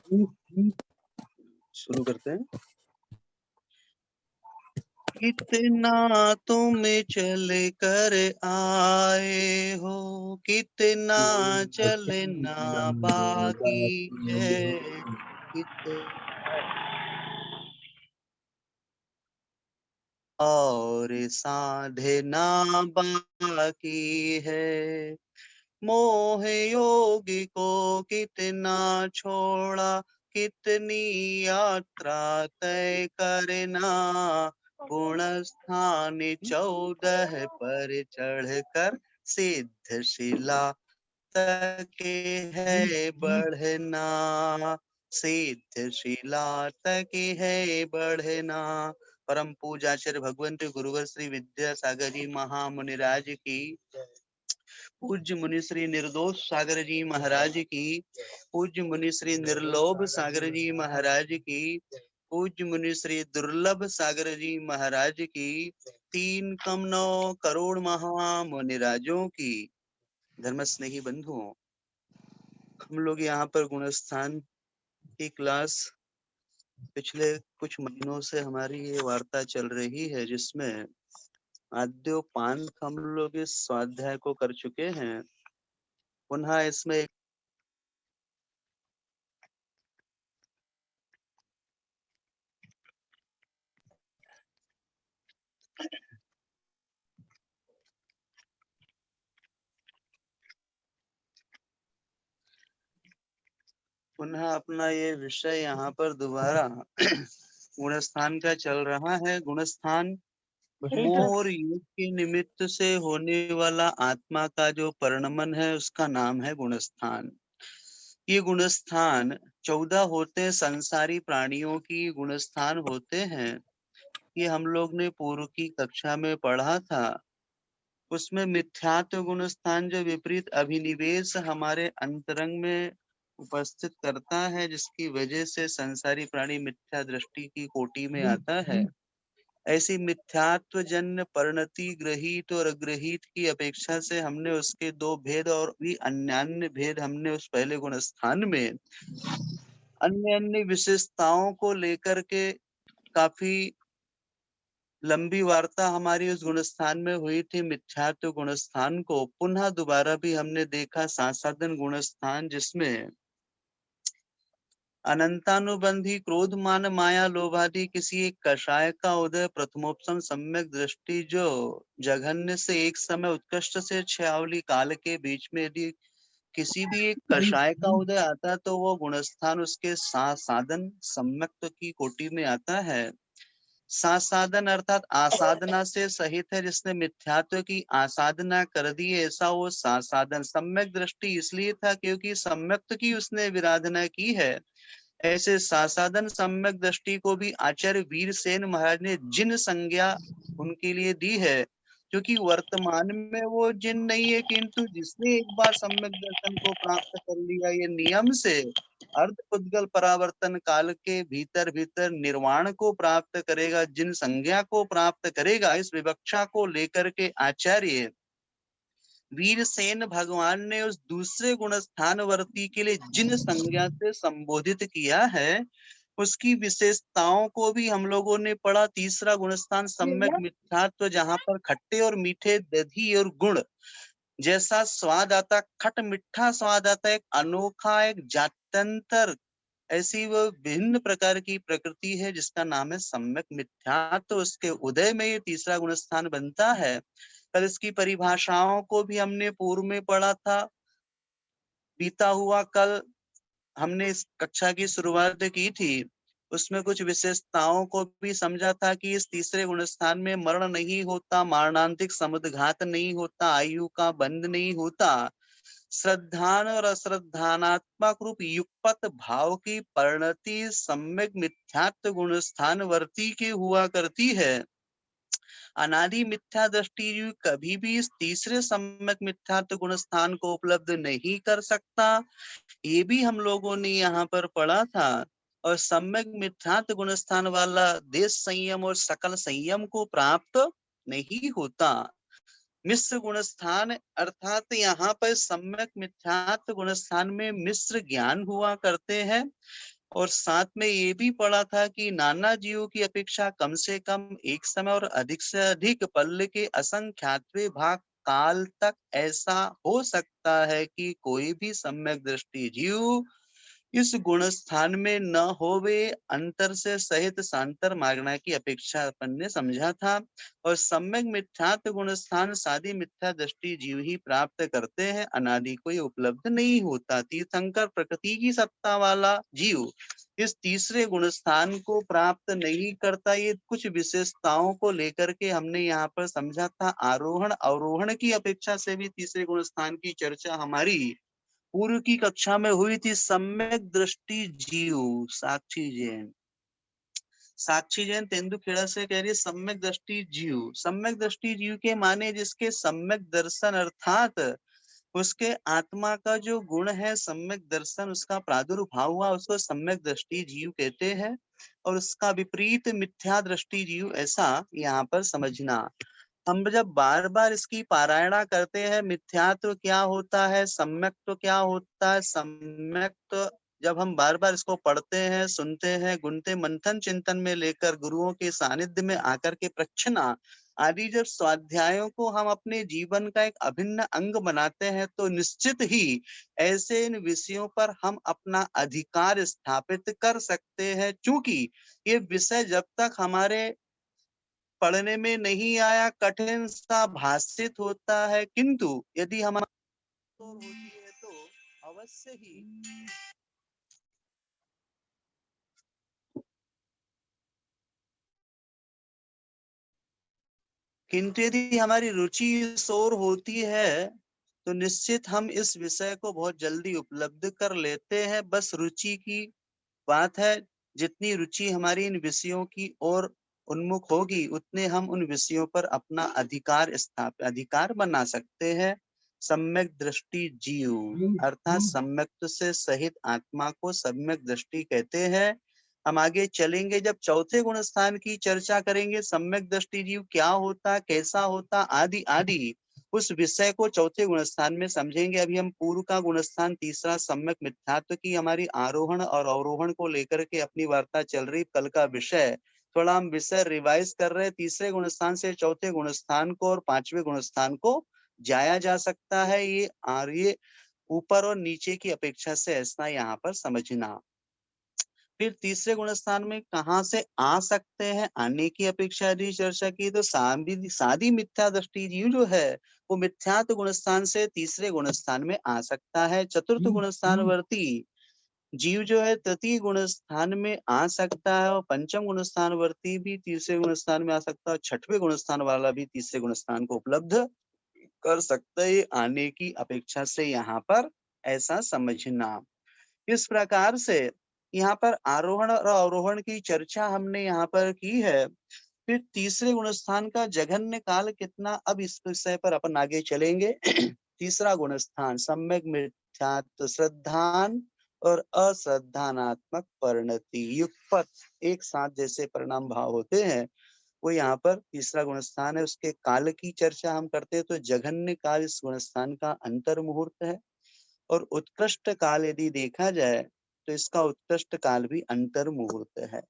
शुरू करते हैं। कितना तुम चल कर आए हो, कितना चलना बाकी है, और साधना बाकी है। मोह योगी को कितना छोड़ा, कितनी यात्रा तय करना, गुण स्थान 14 पर चढ़कर सिद्ध शिला तक है बढ़ना, सिद्ध शिला तक है बढ़ना। परम पूज्याचार्य भगवंत गुरुवर श्री विद्यासागर जी महामुनिराज की, पूज्य मुनि श्री निर्दोष सागर जी महाराज की, पूज्य मुनि श्री निर्लोभ सागर जी महाराज की, पूज्य मुनि श्री दुर्लभ सागर जी महाराज की, 3 करोड़ महामुनिराजों की। धर्म स्नेही बंधुओं, हम लोग यहाँ पर गुणस्थान की क्लास पिछले कुछ महीनों से हमारी ये वार्ता चल रही है, जिसमें आद्योपांत हम लोग इस स्वाध्याय को कर चुके हैं। पुनः इसमें पुनः अपना ये विषय यहाँ पर दोबारा गुणस्थान का चल रहा है। गुणस्थान मोह और योग के निमित्त से होने वाला आत्मा का जो परिणमन है, उसका नाम है गुणस्थान। ये गुणस्थान 14 होते हैं, संसारी प्राणियों की गुणस्थान होते हैं। ये हम लोग ने पूर्व की कक्षा में पढ़ा था। उसमें मिथ्यात्व गुणस्थान जो विपरीत अभिनिवेश हमारे अंतरंग में उपस्थित करता है, जिसकी वजह से संसारी प्राणी मिथ्या दृष्टि की कोटि में आता है। ऐसी मिथ्यात्व जन्य परिणति ग्रहित और अग्रहित की अपेक्षा से हमने उसके 2 भेद और भी अन्य भेद हमने उस पहले गुणस्थान में अन्य अन्य विशेषताओं को लेकर के काफी लंबी वार्ता हमारी उस गुणस्थान में हुई थी। मिथ्यात्व गुणस्थान को पुनः दोबारा भी हमने देखा, सासादन गुणस्थान, जिसमें अनंतानुबंधी क्रोध मान माया लोभादि किसी एक कषाय का उदय, प्रथमोपम सम्यक दृष्टि जो जघन्य से एक समय उत्कृष्ट से छयावली काल के बीच में यदि किसी भी एक कषाय का उदय आता, तो वो गुणस्थान उसके साधन सम्यक की कोटि में आता है। साधन अर्थात आसाधना से सहित है, जिसने मिथ्यात्व की आसाधना कर दी, ऐसा वो साधन। सम्यक दृष्टि इसलिए था क्योंकि सम्यक्त की उसने विराधना की है। ऐसे साधन सम्यक दृष्टि को भी आचार्य वीरसेन महाराज ने जिन संज्ञा उनके लिए दी है, क्योंकि वर्तमान में वो जिन नहीं है, किंतु जिसने एक बार सम्यक दर्शन को प्राप्त कर लिया, ये नियम से अर्ध पुद्गल परावर्तन काल के भीतर भीतर निर्वाण को प्राप्त करेगा, जिन संज्ञा को प्राप्त करेगा। इस विवक्षा को लेकर के आचार्य वीरसेन भगवान ने उस दूसरे गुणस्थान वर्ती के लिए जिन संज्ञा से संबोधित किया है, उसकी विशेषताओं को भी हम लोगों ने पढ़ा। तीसरा गुणस्थान सम्यक मिथ्यात्व, जहां पर खट्टे और मीठे दधि और गुण जैसा स्वाद आता, खट मिठा स्वाद आता, एक अनोखा, एक जात्यंतर, ऐसी वो विभिन्न प्रकार की प्रकृति है, जिसका नाम है सम्यक मिथ्यात्व। उसके उदय में ये तीसरा गुणस्थान बनता है। कल इसकी परिभाषाओं को भी हमने पूर्व में पढ़ा था। बीता हुआ कल हमने इस कक्षा की शुरुआत की थी, उसमें कुछ विशेषताओं को भी समझा था कि इस तीसरे गुणस्थान में मरण नहीं होता, मारणांतिक समुद्घात नहीं होता, आयु का बंध नहीं होता, श्रद्धान और अश्रद्धानात्मक रूप युगपत भाव की परिणति सम्यक मिथ्यात्व गुणस्थान वर्ती के हुआ करती है। अनादि मिथ्या दृष्टि कभी भी इस तीसरे सम्यक मिथ्यात्व गुणस्थान को उपलब्ध नहीं कर सकता, ये भी हम लोगों ने यहाँ पर पढ़ा था। और सम्यक मिथ्यात्व गुणस्थान वाला देश संयम और सकल संयम को प्राप्त नहीं होता। मिश्र गुणस्थान अर्थात यहाँ पर सम्यक मिथ्यात्व गुणस्थान में मिश्र ज्ञान हुआ करते हैं। और साथ में ये भी पढ़ा था कि नाना जीवों की अपेक्षा कम से कम एक समय और अधिक से अधिक पल के असंख्यातवें भाग काल तक ऐसा हो सकता है कि कोई भी सम्यक दृष्टि जीव इस गुण स्थान में न होवे, अंतर से सहित सांतर मागना की अपेक्षा अपन ने समझा था। और सम्यक मिथ्यात्व गुण स्थान सादी मिथ्या दृष्टि जीव ही प्राप्त करते हैं, अनादि कोई उपलब्ध नहीं होता। तीर्थंकर प्रकृति की सत्ता वाला जीव इस तीसरे गुण स्थान को प्राप्त नहीं करता। ये कुछ विशेषताओं को लेकर के हमने यहाँ पर समझा था। आरोहण अवरोहण की अपेक्षा से भी तीसरे गुण स्थान की चर्चा हमारी पूर्व की कक्षा में हुई थी। सम्यक दृष्टि जीव साक्षी जैन तेंदुखेड़ा से कह रही है सम्यक दृष्टि जीव। सम्यक दृष्टि जीव के माने जिसके सम्यक दर्शन अर्थात उसके आत्मा का जो गुण है सम्यक दर्शन, उसका प्रादुर्भाव हुआ, उसको सम्यक दृष्टि जीव कहते हैं। और उसका विपरीत मिथ्या दृष्टि जीव, ऐसा यहाँ पर समझना। हम जब बार बार इसकी पारायणा करते हैं, मिथ्यात्व क्या होता है, सम्यक तो क्या होता है, सम्यक तो जब हम बार बार इसको पढ़ते हैं, सुनते हैं, गुनते मंथन चिंतन में लेकर गुरुओं के सानिध्य में आकर के प्रच्छना आदि जब स्वाध्यायों को हम अपने जीवन का एक अभिन्न अंग बनाते हैं, तो निश्चित ही ऐसे इन विषयों पर हम अपना अधिकार स्थापित कर सकते हैं। क्योंकि ये विषय जब तक हमारे पढ़ने में नहीं आया, कठिन सा भाषित होता है, किंतु यदि हमारी होती है तो अवश्य ही किंतु यदि हमारी रुचि इस ओर होती है तो निश्चित हम इस विषय को बहुत जल्दी उपलब्ध कर लेते हैं। बस रुचि की बात है। जितनी रुचि हमारी इन विषयों की ओर उन्मुख होगी, उतने हम उन विषयों पर अपना अधिकार बना सकते हैं। सम्यक दृष्टि जीव अर्थात सम्यक से सहित आत्मा को सम्यक दृष्टि कहते हैं। हम आगे चलेंगे, जब चौथे गुण स्थान की चर्चा करेंगे, सम्यक दृष्टि जीव क्या होता, कैसा होता, आदि आदि उस विषय को चौथे गुणस्थान में समझेंगे। अभी हम पूर्व का गुणस्थान तीसरा सम्यक मिथ्यात्व की हमारी आरोहण और अवरोहण को लेकर के अपनी वार्ता चल रही। कल का विषय थोड़ा हम विषय रिवाइज कर रहे हैं। तीसरे गुणस्थान से चौथे गुणस्थान को और पांचवें गुणस्थान को जाया जा सकता है। ये आर्य ऊपर और नीचे की अपेक्षा से ऐसा यहाँ पर समझना। फिर तीसरे गुणस्थान में कहाँ से आ सकते हैं, आने की अपेक्षा यदि चर्चा की तो सादी मिथ्या दृष्टि जीव जो है वो मिथ्यात्व गुणस्थान से तीसरे गुणस्थान में आ सकता है। चतुर्थ गुणस्थान वर्ती जीव जो है तृतीय गुण स्थान में आ सकता है, और पंचम गुण स्थान वर्ती भी तीसरे गुण स्थान में आ सकता है, और छठवें गुण स्थान वाला भी तीसरे गुण स्थान को उपलब्ध कर सकता है। आने की अपेक्षा से यहाँ पर ऐसा समझना। इस प्रकार से यहाँ पर आरोहण और अवरोहण की चर्चा हमने यहाँ पर की है। फिर तीसरे गुणस्थान का जघन्य काल कितना, अब इस विषय पर अपन आगे चलेंगे। तीसरा गुणस्थान सम्यक मिथ्यात्व श्रद्धान और अश्रद्धानात्मक परिणति युगपत एक साथ जैसे परिणाम भाव होते हैं, वो यहाँ पर तीसरा गुणस्थान है। उसके काल की चर्चा हम करते हैं तो जघन्य काल इस गुणस्थान का अंतर मुहूर्त है। और उत्कृष्ट काल यदि देखा जाए तो इसका उत्कृष्ट काल भी अंतर मुहूर्त है।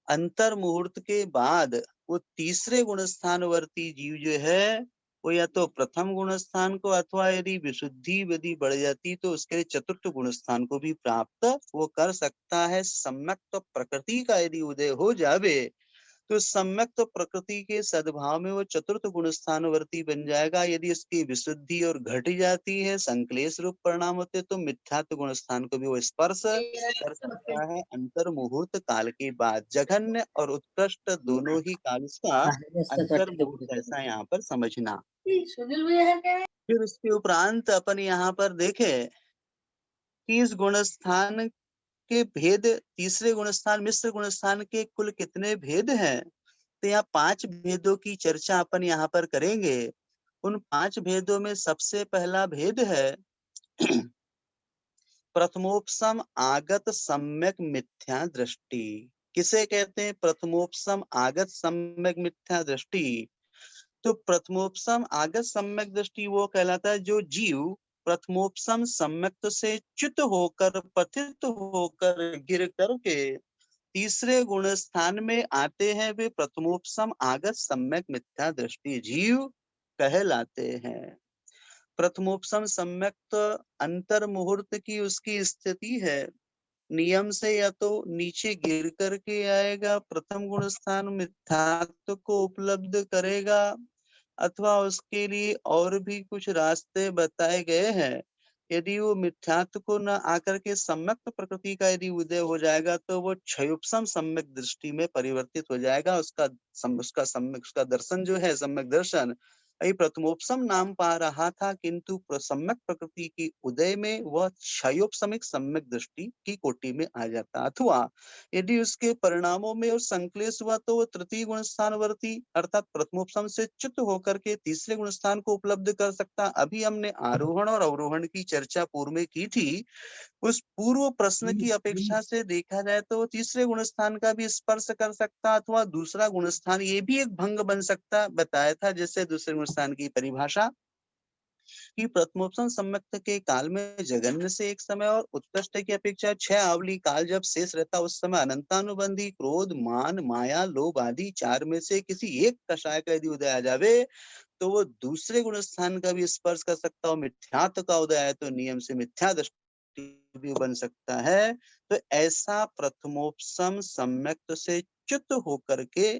अंतर मुहूर्त के बाद वो तीसरे गुण स्थान वर्ती जीव जो है वो या तो प्रथम गुण स्थान को, अथवा यदि विशुद्धि यदि बढ़ जाती तो उसके लिए चतुर्थ गुण स्थान को भी प्राप्त वो कर सकता है। सम्यक तो प्रकृति का यदि उदय हो जावे तो सम्यक तो प्रकृति के सद्भाव में वो चतुर्थ गुण स्थानवर्ती बन जाएगा। यदि इसकी विशुद्धि और घट जाती है, संक्लेश रूप परिणाम होते, तो मिथ्यात्व गुण स्थान को भी वो स्पर्श कर सकता है अंतर मुहूर्त काल के बाद। जघन्य और उत्कृष्ट दोनों ही काल इसका अंतर मुहूर्त ऐसा यहाँ पर समझना। फिर उसके उपरांत अपन यहाँ पर देखे कि इस गुण स्थान के भेद, तीसरे गुणस्थान मिश्र गुणस्थान के कुल कितने भेद हैं, तो यहाँ 5 भेदों की चर्चा अपन यहाँ पर करेंगे। उन 5 भेदों में सबसे पहला भेद है प्रथमोपसम आगत सम्यक मिथ्या दृष्टि। किसे कहते हैं प्रथमोपसम आगत सम्यक मिथ्या दृष्टि? तो प्रथमोपसम आगत सम्यक दृष्टि वो कहलाता है जो जीव प्रथमोपसम सम्यक्त से च्युत होकर पतित होकर गिर करके तीसरे गुण स्थान में आते हैं, वे प्रथमोपसम आगत सम्यक मिथ्या दृष्टि जीव कहलाते हैं। प्रथमोपसम सम्यक्त अंतर मुहूर्त की उसकी स्थिति है। नियम से या तो नीचे गिर करके आएगा, प्रथम गुण स्थान मिथ्यात्व को उपलब्ध करेगा, अथवा उसके लिए और भी कुछ रास्ते बताए गए हैं। यदि वो मिथ्यात्व को न आकर के सम्यक प्रकृति का यदि उदय हो जाएगा तो वो क्षयोपसम सम्यक दृष्टि में परिवर्तित हो जाएगा। उसका दर्शन जो है सम्यक दर्शन यही प्रथमोपसम नाम पा रहा था, किंतु सम्यक प्रकृति की उदय में वह क्षयोपसमिक सम्यक दृष्टि की कोटि में आ जाता। अथवा यदि उसके परिणामों में और संक्लेश हुआ तो वो तृतीय गुण स्थानवर्ती अर्थात प्रथमोपसम से च्युत होकर के तीसरे गुण स्थान को उपलब्ध कर सकता। अभी हमने आरोहण और अवरोहण की चर्चा पूर्व में की थी। उस पूर्व प्रश्न की अपेक्षा से देखा जाए तो वो तीसरे गुण स्थान का भी स्पर्श कर सकता, अथवा दूसरा गुण स्थान ये भी एक भंग बन सकता बताया था। जैसे दूसरे गुण स्थान की परिभाषा कि प्रथमोपसम सम्यक्त के काल में जघन्य से एक समय और उत्कृष्ट की अपेक्षा 6 आवली काल जब शेष रहता, उस समय अनंतानुबंधी क्रोध मान माया लोभ आदि 4 में से किसी एक कषाय का यदि उदय आ जावे तो वो दूसरे गुण स्थान का भी स्पर्श कर सकता हो। मिथ्यात्व का उदय है तो नियम से मिथ्या दृष्टि भी बन सकता है। तो ऐसा प्रथमोपसम सम्यक्त से च्युत होकर के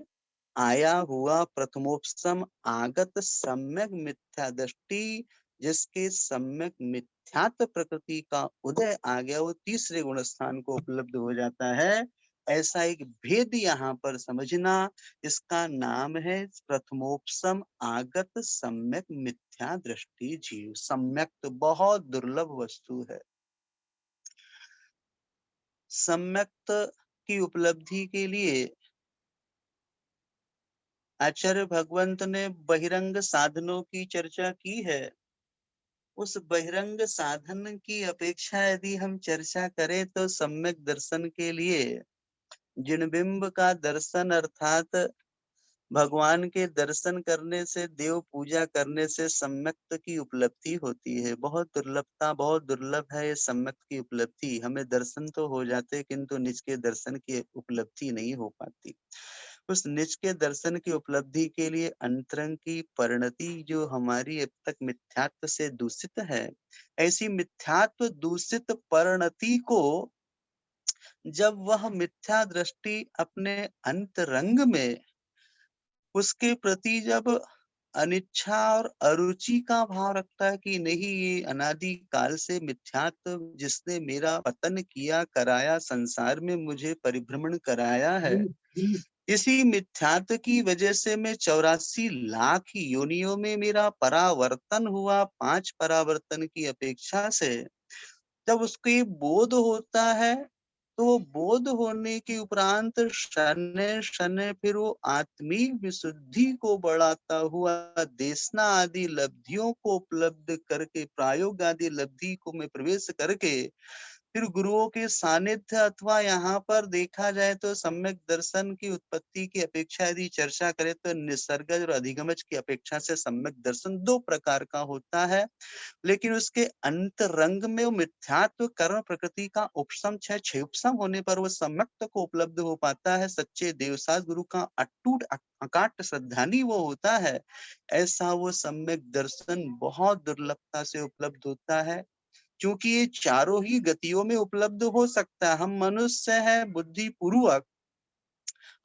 आया हुआ प्रथमोपसम आगत सम्यक मिथ्या दृष्टि, जिसके सम्यक मिथ्यात्व प्रकृति का उदय आ गया, वो तीसरे गुण स्थान को उपलब्ध हो जाता है। ऐसा एक भेद यहाँ पर समझना, इसका नाम है प्रथमोपसम आगत सम्यक मिथ्या दृष्टि जीव। सम्यक तो बहुत दुर्लभ वस्तु है। सम्यक्त की उपलब्धि के लिए आचार्य भगवंत ने बहिरंग साधनों की चर्चा की है। उस बहिरंग साधन की अपेक्षा यदि हम चर्चा करें तो सम्यक दर्शन के लिए जिन बिंब का दर्शन अर्थात भगवान के दर्शन करने से देव पूजा करने से सम्यक्त की उपलब्धि होती है। बहुत दुर्लभ है ये सम्यक्त की उपलब्धि। हमें दर्शन तो हो जाते किंतु निज के दर्शन की उपलब्धि नहीं हो पाती। उस निज के दर्शन की उपलब्धि के लिए अंतरंग की परिणति जो हमारी अब तक मिथ्यात्व से दूषित है, ऐसी मिथ्यात्व दूषित परिणति को जब वह मिथ्या दृष्टि अपने अंतरंग में उसके प्रति जब अनिच्छा और अरुचि का भाव रखता है कि नहीं, ये अनादि काल से मिथ्यात्व जिसने मेरा पतन किया कराया, संसार में मुझे परिभ्रमण कराया है, इसी मिथ्यात्व की वजह से मैं 84 लाख योनियों में मेरा परावर्तन हुआ। 5 परावर्तन की अपेक्षा से जब उसको ये बोध होता है तो वो बोध होने के उपरांत शनै शनै फिर वो आत्मिक विशुद्धि को बढ़ाता हुआ देशना आदि लब्धियों को उपलब्ध करके प्रायोग आदि लब्धि को में प्रवेश करके फिर गुरुओं के सानिध्य अथवा यहाँ पर देखा जाए तो सम्यक दर्शन की उत्पत्ति की अपेक्षा यदि चर्चा करें तो निसर्गज और अधिगमज की अपेक्षा से सम्यक दर्शन 2 प्रकार का होता है। लेकिन उसके अंतरंग में वो मिथ्यात्व कर्म प्रकृति का उपशम क्षय उपशम होने पर वो सम्यक्त को उपलब्ध हो पाता है। सच्चे देवसास गुरु का अटूट अकाट श्रद्धानी वो होता है। ऐसा वो सम्यक दर्शन बहुत दुर्लभता से उपलब्ध होता है, क्योंकि ये चारों ही गतियों में उपलब्ध हो सकता है। हम मनुष्य हैं, बुद्धि पूर्वक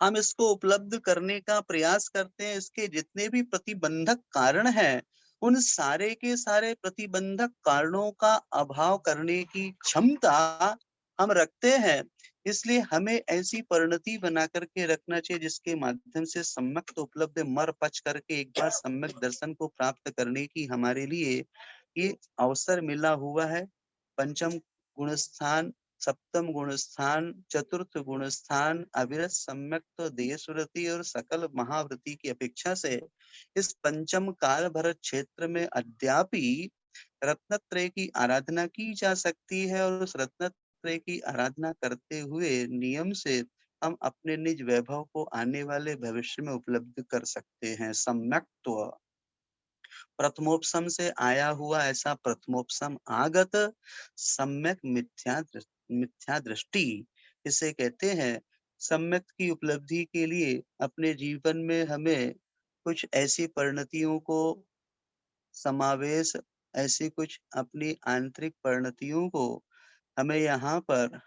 हम इसको उपलब्ध करने का प्रयास करते हैं। इसके जितने भी प्रतिबंधक कारण हैं, उन सारे के सारे प्रतिबंधक कारणों का अभाव करने की क्षमता हम रखते हैं। इसलिए हमें ऐसी परिणति बना करके रखना चाहिए जिसके माध्यम से सम्यक तो उपलब्ध मर पच करके एक बार सम्यक दर्शन को प्राप्त करने की हमारे लिए ये अवसर मिला हुआ है। पंचम गुण स्थान, सप्तम गुण स्थान, चतुर्थ गुण स्थान अविरत सम्यक तो देशव्रति और सकल महाव्रति की अपेक्षा से इस पंचम काल भरत क्षेत्र में अद्यापि रत्नत्रय की आराधना की जा सकती है। और उस रत्नत्रय की आराधना करते हुए नियम से हम अपने निज वैभव को आने वाले भविष्य में उपलब्ध कर सकते हैं। सम्यक्त्व प्रथमोपसम से आया हुआ ऐसा प्रथमोपसम आगत सम्यक मिथ्या दृष्टि, इसे कहते हैं। सम्यक की उपलब्धि के लिए अपने जीवन में हमें कुछ ऐसी परिणतियों को समावेश, ऐसी कुछ अपनी आंतरिक परिणतियों को हमें यहाँ पर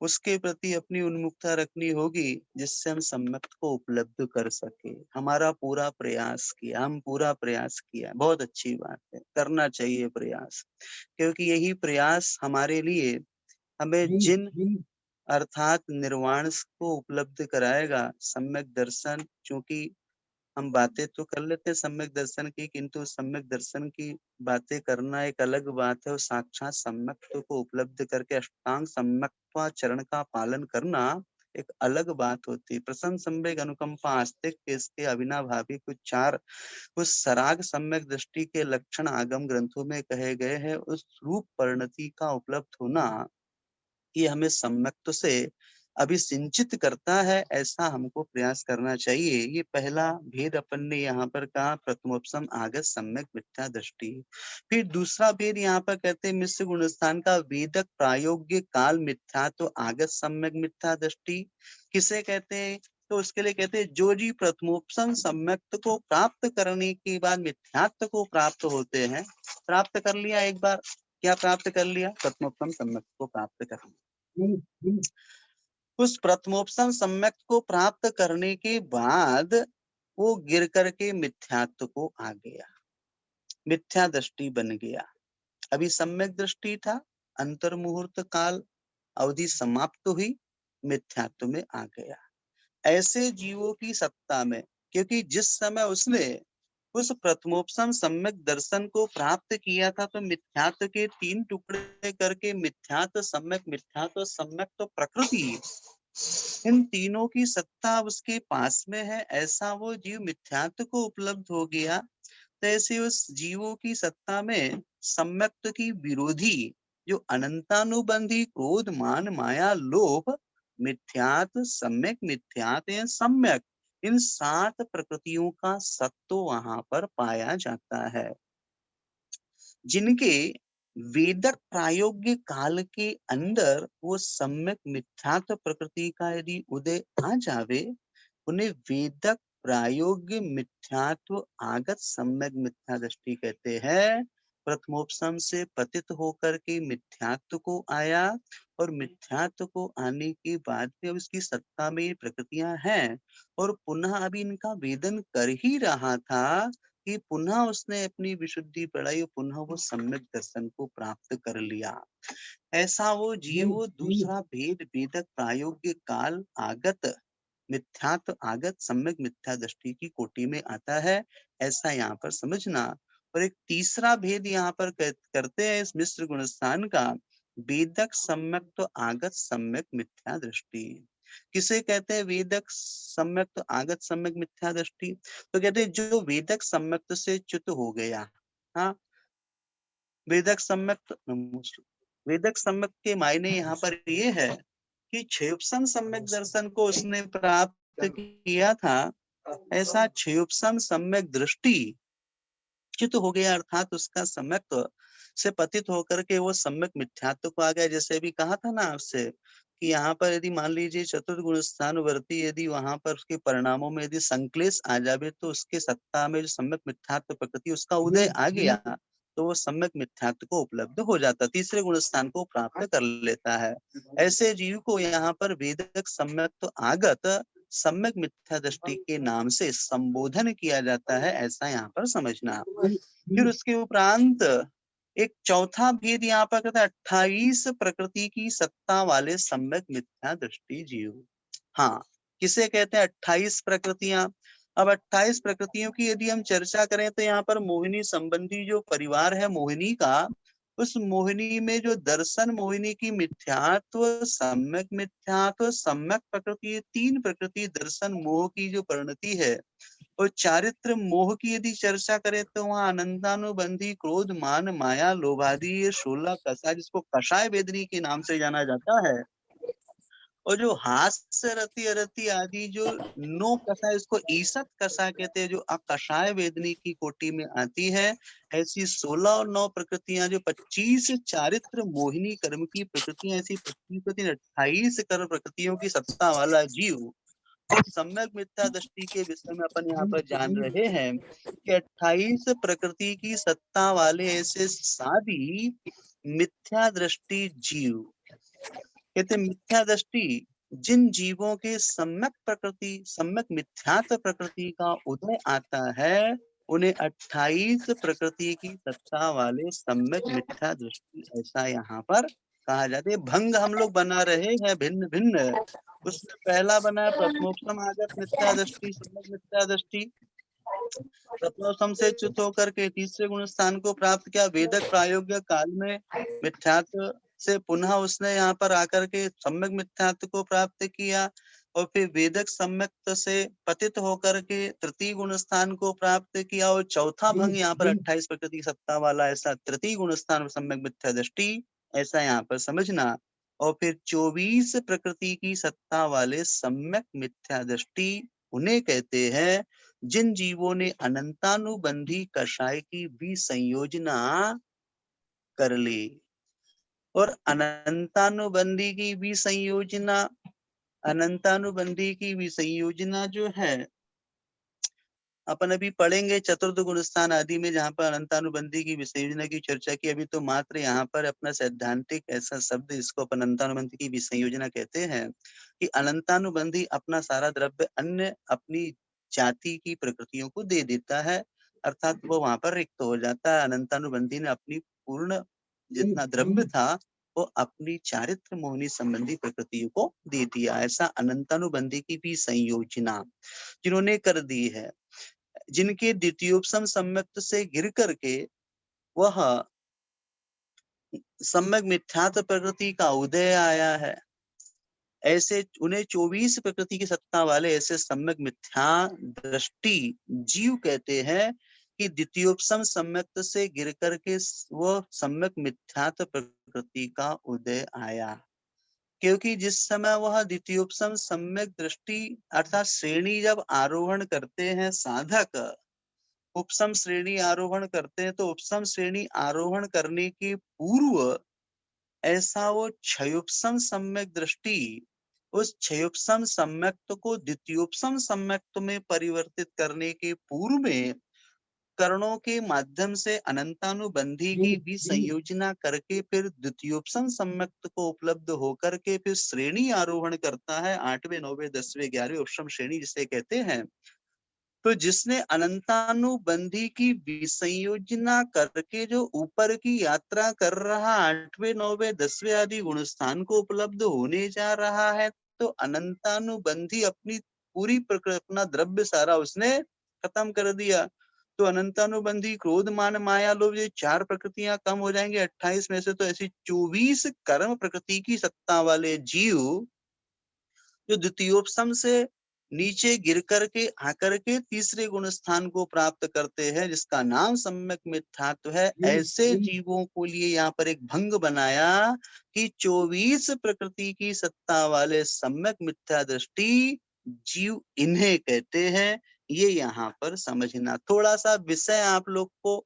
उसके प्रति अपनी उन्मुखता रखनी होगी, जिससे हम सम्यक को उपलब्ध कर सके। हमारा पूरा प्रयास किया, हम पूरा प्रयास किया, बहुत अच्छी बात है, करना चाहिए प्रयास, क्योंकि यही प्रयास हमारे लिए हमें जिन अर्थात निर्वाण को उपलब्ध कराएगा। सम्यक दर्शन, चूंकि हम बातें तो कर लेते हैं सम्यक दर्शन की, किंतु सम्यक दर्शन की बातें करना एक अलग बात है, और साक्षात सम्यक को उपलब्ध करके अष्टांग सम्यक्त्वाचरण का पालन करना एक अलग बात होती है। प्रसन्न संवेग अनुकंपा आस्तिक इसके अविनाभावी कुछ चार उस सराग सम्यक दृष्टि के लक्षण आगम ग्रंथों में कहे गए हैं। उस रूप परिणति का उपलब्ध होना, ये हमें सम्यक्त्व से अभिसिंचित करता है, ऐसा हमको प्रयास करना चाहिए। ये पहला भेद अपन ने यहाँ पर कहा, प्रथमोपसम आगत सम्यक मिथ्या दृष्टि। फिर दूसरा भेद यहाँ पर कहते हैं मिश्र गुणस्थान का वेदक प्रायोगिक काल मिथ्या तो आगत सम्यक मिथ्या दृष्टि किसे कहते हैं। तो उसके लिए कहते हैं जो जी प्रथमोपसम सम्यक्त को प्राप्त करने के बाद मिथ्यात्व को प्राप्त होते हैं। प्राप्त कर लिया एक बार, क्या प्राप्त कर लिया, प्रथमोपसम सम्यक्त को प्राप्त कर लिया। उस प्रथमोपसम सम्यक को प्राप्त करने के बाद वो गिर करके मिथ्यात्व को आ गया, मिथ्या दृष्टि बन गया। अभी सम्यक दृष्टि था, अंतर मुहूर्त काल अवधि समाप्त हुई, मिथ्यात्व में आ गया। ऐसे जीवों की सत्ता में, क्योंकि जिस समय उसने उस प्रथमोपसम सम्यक दर्शन को प्राप्त किया था, तो मिथ्यात्व के तीन टुकड़े करके मिथ्यात्व सम्यक तो प्रकृति, इन तीनों की सत्ता उसके पास में है। ऐसा वो जीव मिथ्यात्व को उपलब्ध हो गया, तो ऐसे उस जीवों की सत्ता में सम्यक्त्व की विरोधी जो अनंतानुबंधी क्रोध मान माया लोभ मिथ्यात्व सम्यक मिथ्यात्व या सम्यक, इन सात प्रकृतियों का सत्व वहां पर पाया जाता है, जिनके वेदक प्रायोगिक काल के अंदर वो सम्यक मिथ्यात्व प्रकृति का यदि उदय आ जावे, उन्हें वेदक प्रायोगिक मिथ्यात्व आगत सम्यक मिथ्या दृष्टि कहते हैं। प्रथमोपसम से पतित होकर के मिथ्यात्व को आया, और मिथ्यात्व को आने के बाद में उसकी सत्ता में ये प्रकृतियां हैं, और पुनः अभी इनका वेदन कर ही रहा था कि पुनः उसने अपनी विशुद्धि बढ़ाई और पुनः वो सम्यक दर्शन को प्राप्त कर लिया। ऐसा वो जीव दूसरा भेद वेदक प्रायोगिक काल आगत मिथ्यात्व आगत सम्यक मिथ्या दृष्टि की कोटि में आता है, ऐसा यहाँ पर समझना। और एक तीसरा भेद यहाँ पर करते हैं इस मिश्र गुणस्थान का, वेदक सम्यक तो आगत सम्यक मिथ्या दृष्टि। किसे कहते हैं वेदक सम्यक तो आगत सम्यक मिथ्या दृष्टि, तो कहते हैं जो वेदक सम्यक से च्युत हो गया। हाँ, वेदक सम्यक, वेदक सम्यक के मायने यहाँ पर ये है कि क्षयोपसम सम्यक दर्शन को उसने प्राप्त किया था, ऐसा क्षयोपसम सम्यक दृष्टि च्युत हो गया, अर्थात उसका सम्यक से पतित होकर के वो सम्यक मिथ्यात्व को आ गया। जैसे भी कहा था ना आपसे कि यहाँ पर यदि मान लीजिए चतुर्थ गुण स्थान वर्ती, यदि वहां पर उसके परिणामों में यदि संक्लेश आ जावे, तो उसके सत्ता में जो सम्यक मिथ्यात्व प्रकृति उसका उदय आ गया, तो वो सम्यक मिथ्यात्व को उपलब्ध हो जाता, तीसरे गुण स्थान को प्राप्त कर लेता है। ऐसे जीव को यहाँ पर वेदक सम्यक तो आगत सम्यक मिथ्या दृष्टि के नाम से संबोधन किया जाता है, ऐसा यहाँ पर समझना। फिर उसके उपरांत एक चौथा भेद यहाँ पर कहता है 28 प्रकृति की सत्ता वाले सम्यक मिथ्या दृष्टि जीव। हाँ, किसे कहते हैं 28 प्रकृतियां। अब 28 प्रकृतियों की यदि हम चर्चा करें, तो यहाँ पर मोहिनी संबंधी जो परिवार है मोहिनी का, उस मोहिनी में जो दर्शन मोहिनी की मिथ्यात्व सम्यक प्रकृति, ये तीन प्रकृति दर्शन मोह की जो परिणति है, और चारित्र मोह की यदि चर्चा करें, तो वहाँ अनंतानुबंधी क्रोध मान माया लोभादि ये 16 कषाय, जिसको कषाय वेदनी के नाम से जाना जाता है, और जो हास्य रति अरति आदि जो 9 कषाय, इसको ईसत कषा कहते हैं, जो कषाय वेदनी की कोटि में आती है। ऐसी 16 और 9 प्रकृतियां, जो 25 चारित्र मोहिनी कर्म की प्रकृतियां, ऐसी 25 को 28 कर्म प्रकृतियों की सत्ता वाला जीव। और सम्यक मिथ्या दृष्टि के विषय में अपन यहाँ पर जान रहे हैं कि 28 प्रकृति की सत्ता वाले ऐसे सारी मिथ्या दृष्टि जीव, कहते मिथ्या दृष्टि जिन जीवों के सम्यक मिथ्यात्व प्रकृति का उदय आता है, उन्हें 28 प्रकृति की सत्ता वाले सम्यक मिथ्या दृष्टि, ऐसा यहाँ पर कहा जाता है। भंग हम लोग बना रहे हैं भिन्न भिन्न। उसमें पहला बना है प्रथमोपम आगत मिथ्या दृष्टि, सम्यक मिथ्या दृष्टि। प्रथमोपम से च्युत होकर के तीसरे गुण स्थान को प्राप्त किया। वेदक प्रायोगिक काल में मिथ्यात्व से पुनः उसने यहाँ पर आकर के सम्यक मिथ्यात्व को प्राप्त किया, और फिर वेदक सम्यक से पतित होकर के तृतीय गुण स्थान को प्राप्त किया। और चौथा भंग यहाँ पर 28 प्रकृति सत्ता वाला ऐसा तृतीय गुण स्थान सम्यक मिथ्या दृष्टि, ऐसा यहाँ पर समझना। और फिर 24 प्रकृति की सत्ता वाले सम्यक मिथ्या दृष्टि उन्हें कहते हैं जिन जीवों ने अनंतानुबंधी कषाय की भी संयोजना कर ली। और अनंतानुबंधी की भी संयोजना, अनंतानुबंधी की भी संयोजना जो है अपन अभी पढ़ेंगे चतुर्थ गुण स्थान आदि में, जहाँ पर अनंतानुबंधी की विसंयोजना की चर्चा की। अभी तो मात्र यहाँ पर अपना सैद्धांतिक ऐसा शब्द, इसको अपन अनंतानुबंधी की विसंयोजना कहते हैं, कि अनंतानुबंधी अपना सारा द्रव्य अन्य अपनी जाति की प्रकृतियों को दे देता है, अर्थात वो वहां पर रिक्त हो जाता है। अनंतानुबंधी ने अपनी पूर्ण जितना द्रव्य था वो अपनी चारित्र मोहिनी संबंधी प्रकृतियों को दे दिया। ऐसा अनंतानुबंधी की भी संयोजना जिन्होंने कर दी है, जिनके द्वितीयोपम सम्यक्त से गिर करके वह सम्यक मिथ्यात्व प्रकृति का उदय आया है, ऐसे उन्हें 24 प्रकृति की सत्ता वाले ऐसे सम्यक मिथ्या दृष्टि जीव कहते हैं कि द्वितीयोपम सम्यक्त से गिर करके वो सम्यक मिथ्यात्व प्रकृति का उदय आया। क्योंकि जिस समय वह द्वितीयोपम सम्यक दृष्टि अर्थात श्रेणी जब आरोहण करते हैं साधक, उपसम श्रेणी आरोहण करते हैं, तो उपसम श्रेणी आरोहण करने के पूर्व ऐसा वो क्षयोपम सम्यक दृष्टि उस क्षयोपम सम्यक्त को द्वितीयोपम सम्यक्त में परिवर्तित करने के पूर्व में करणों के माध्यम से अनंतानुबंधी की भी संयोजना करके फिर द्वितीयोपम सम्यक्त को उपलब्ध होकर के फिर श्रेणी आरोहण करता है। 8वें 9वें 10वें 11वें उपसम श्रेणी जिसे कहते हैं। तो जिसने अनंतानुबंधी की विसंयोजना करके जो ऊपर की यात्रा कर रहा 8वें 9वें 10वें आदि गुण स्थान को उपलब्ध होने जा रहा है, तो अनंतानुबंधी अपनी पूरी अपना द्रव्य सारा उसने खत्म कर दिया। तो अनंतानुबंधी क्रोध मान माया लोभ, ये 4 प्रकृतियां कम हो जाएंगे 28 में से। तो ऐसी 24 कर्म प्रकृति की सत्ता वाले जीव जो द्वितीयोपम से नीचे गिर करके आकर के तीसरे गुण स्थान को प्राप्त करते हैं, जिसका नाम सम्यक मिथ्यात्व है, ऐसे जीवों को लिए यहाँ पर एक भंग बनाया कि 24 प्रकृति की सत्ता वाले सम्यक मिथ्या दृष्टि जीव इन्हें कहते हैं। ये यहाँ पर समझना थोड़ा सा विषय आप लोग को,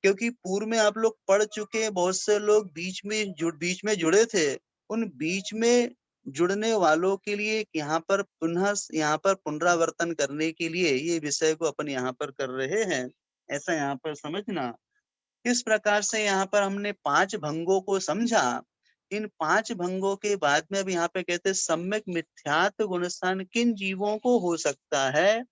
क्योंकि पूर्व में आप लोग पढ़ चुके, बहुत से लोग बीच में जुड़े थे, उन बीच में जुड़ने वालों के लिए यहाँ पर पुनरावर्तन करने के लिए ये विषय को अपन यहाँ पर कर रहे हैं, ऐसा यहाँ पर समझना। इस प्रकार से यहाँ पर हमने 5 भंगों को समझा। इन 5 भंगों के बाद में अब यहाँ पे कहते हैं सम्यक मिथ्यात्व गुणस्थान किन जीवों को हो सकता है,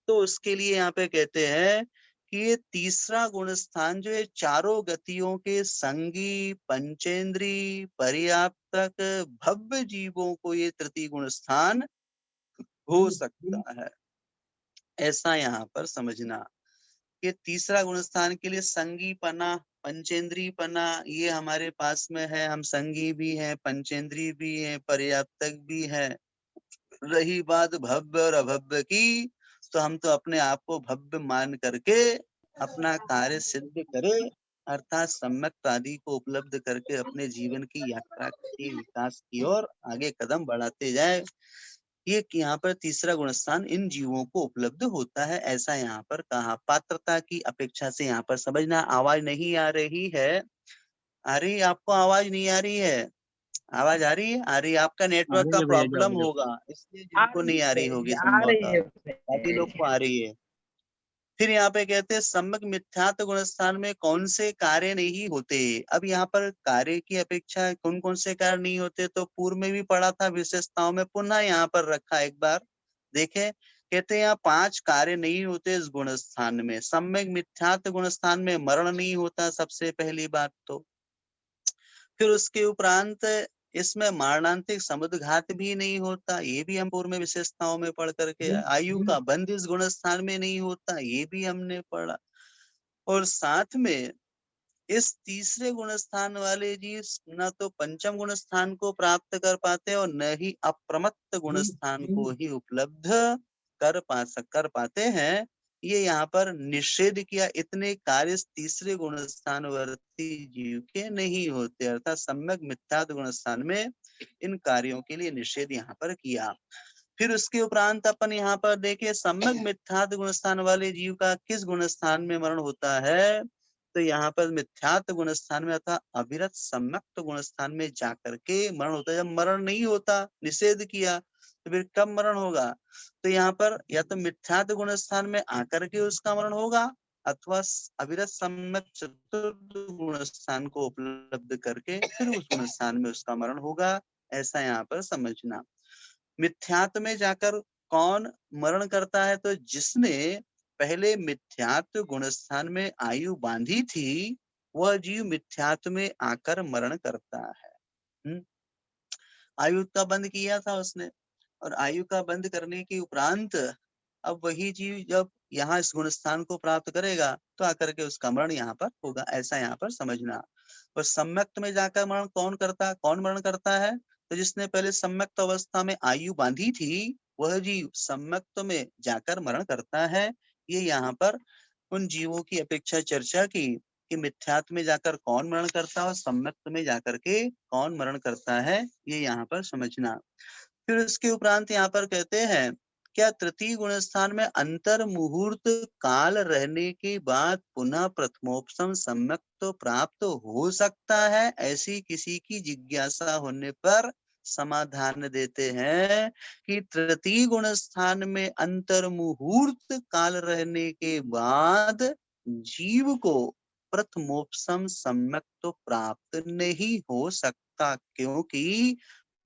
तो उसके लिए यहाँ पे कहते हैं कि ये तीसरा गुण स्थान जो है चारों गतियों के संगी पंचेंद्री पर्याप्तक भव्य जीवों को ये तृतीय गुण स्थान हो सकता है, ऐसा यहाँ पर समझना। ये तीसरा गुण स्थान के लिए संगी पना पंचेंद्री पना ये हमारे पास में है, हम संगी भी हैं, पंचेंद्री भी हैं, पर्याप्तक भी है। रही बात भव्य और अभव्य की, तो हम तो अपने आप को भव्य मान करके अपना कार्य सिद्ध करें अर्थात सम्यक आदि को उपलब्ध करके अपने जीवन की यात्रा के विकास की ओर आगे कदम बढ़ाते जाए। ये कि यहाँ पर तीसरा गुणस्थान इन जीवों को उपलब्ध होता है, ऐसा यहाँ पर कहा। पात्रता की अपेक्षा से यहाँ पर समझना। आवाज नहीं आ रही है? आ रही? आपको आवाज नहीं आ रही है? आवाज आ रही है? आ रही है। आपका आ नेटवर्क रही का है भैया जी, आ प्रॉब्लम रही है। होगा, इसलिए आ जिनको नहीं आ रही रही है जी, होगी आ रही संभवतः, है बाकी लोग को आ रही है। फिर यहाँ पे कहते हैं सम्यक मिथ्यात्व गुणस्थान में कौन से कार्य नहीं होते। अब यहाँ पर कार्य की अपेक्षा कौन कौन से कार्य नहीं होते, तो पूर्व में भी पढ़ा था विशेषताओं में, पुनः यहाँ पर रखा एक बार देखें। कहते हैं यहाँ 5 कार्य नहीं होते इस गुणस्थान में। सम्यक मिथ्यात्व गुणस्थान में मरण नहीं होता, सबसे पहली बात तो। फिर उसके उपरांत इसमें मारणांतिक समुद्घात भी नहीं होता, ये भी हम पूर्व में विशेषताओं में पढ़ करके। आयु का बंध इस गुणस्थान में नहीं होता, ये भी हमने पढ़ा। और साथ में इस तीसरे गुणस्थान वाले जी न तो पंचम गुणस्थान को प्राप्त कर पाते और न ही अप्रमत्त गुणस्थान को ही उपलब्ध कर पाते हैं। ये यहाँ पर निषेध किया। इतने कार्य इस तीसरे गुणस्थान वर्ती जीव के नहीं होते, अर्थात सम्यक मिथ्यात्व गुणस्थान में इन कार्यों के लिए निषेध यहाँ पर किया। फिर उसके उपरांत अपन यहाँ पर देखे सम्यक मिथ्यात्व गुणस्थान वाले जीव का किस गुणस्थान में मरण होता है, तो यहाँ पर मिथ्यात्व गुणस्थान में अर्थात अविरत सम्यक्त गुणस्थान में जाकर के मरण होता है। जब मरण नहीं होता, निषेध किया, तो फिर कब मरण होगा, तो यहाँ पर या तो मिथ्यात्व गुणस्थान में आकर के उसका मरण होगा, अथवा अविरत सम्यक चतुर्थ गुणस्थान को उपलब्ध करके फिर उस गुणस्थान में उसका मरण होगा, ऐसा यहाँ पर समझना। मिथ्यात्व में जाकर कौन मरण करता है, तो जिसने पहले मिथ्यात्व गुणस्थान में आयु बांधी थी, वह जीव मिथ्यात्व में आकर मरण करता है। आयु का बंद किया था उसने, और आयु का बंद करने के उपरांत अब वही जीव जब यहाँ इस गुणस्थान को प्राप्त करेगा तो आकर के उसका मरण यहाँ पर होगा, ऐसा यहाँ पर समझना। और सम्यक्त में जाकर मरण कौन मरण करता है, तो जिसने पहले सम्यक्त अवस्था में आयु बांधी थी, वह जीव सम्यक्त में जाकर मरण करता है। ये यहाँ पर उन जीवों की अपेक्षा चर्चा की कि मिथ्यात्व में जाकर कौन मरण करता है और सम्यक्त में जाकर के कौन मरण करता है, ये यहाँ पर समझना। फिर उसके उपरांत यहाँ पर कहते हैं, क्या तृतीय गुणस्थान में अंतर मुहूर्त काल रहने के बाद पुनः प्रथमोपसम सम्यक तो प्राप्त हो सकता है, ऐसी किसी की जिज्ञासा होने पर समाधान देते हैं कि तृतीय गुणस्थान में अंतर मुहूर्त काल रहने के बाद जीव को प्रथमोपसम सम्यक तो प्राप्त नहीं हो सकता, क्योंकि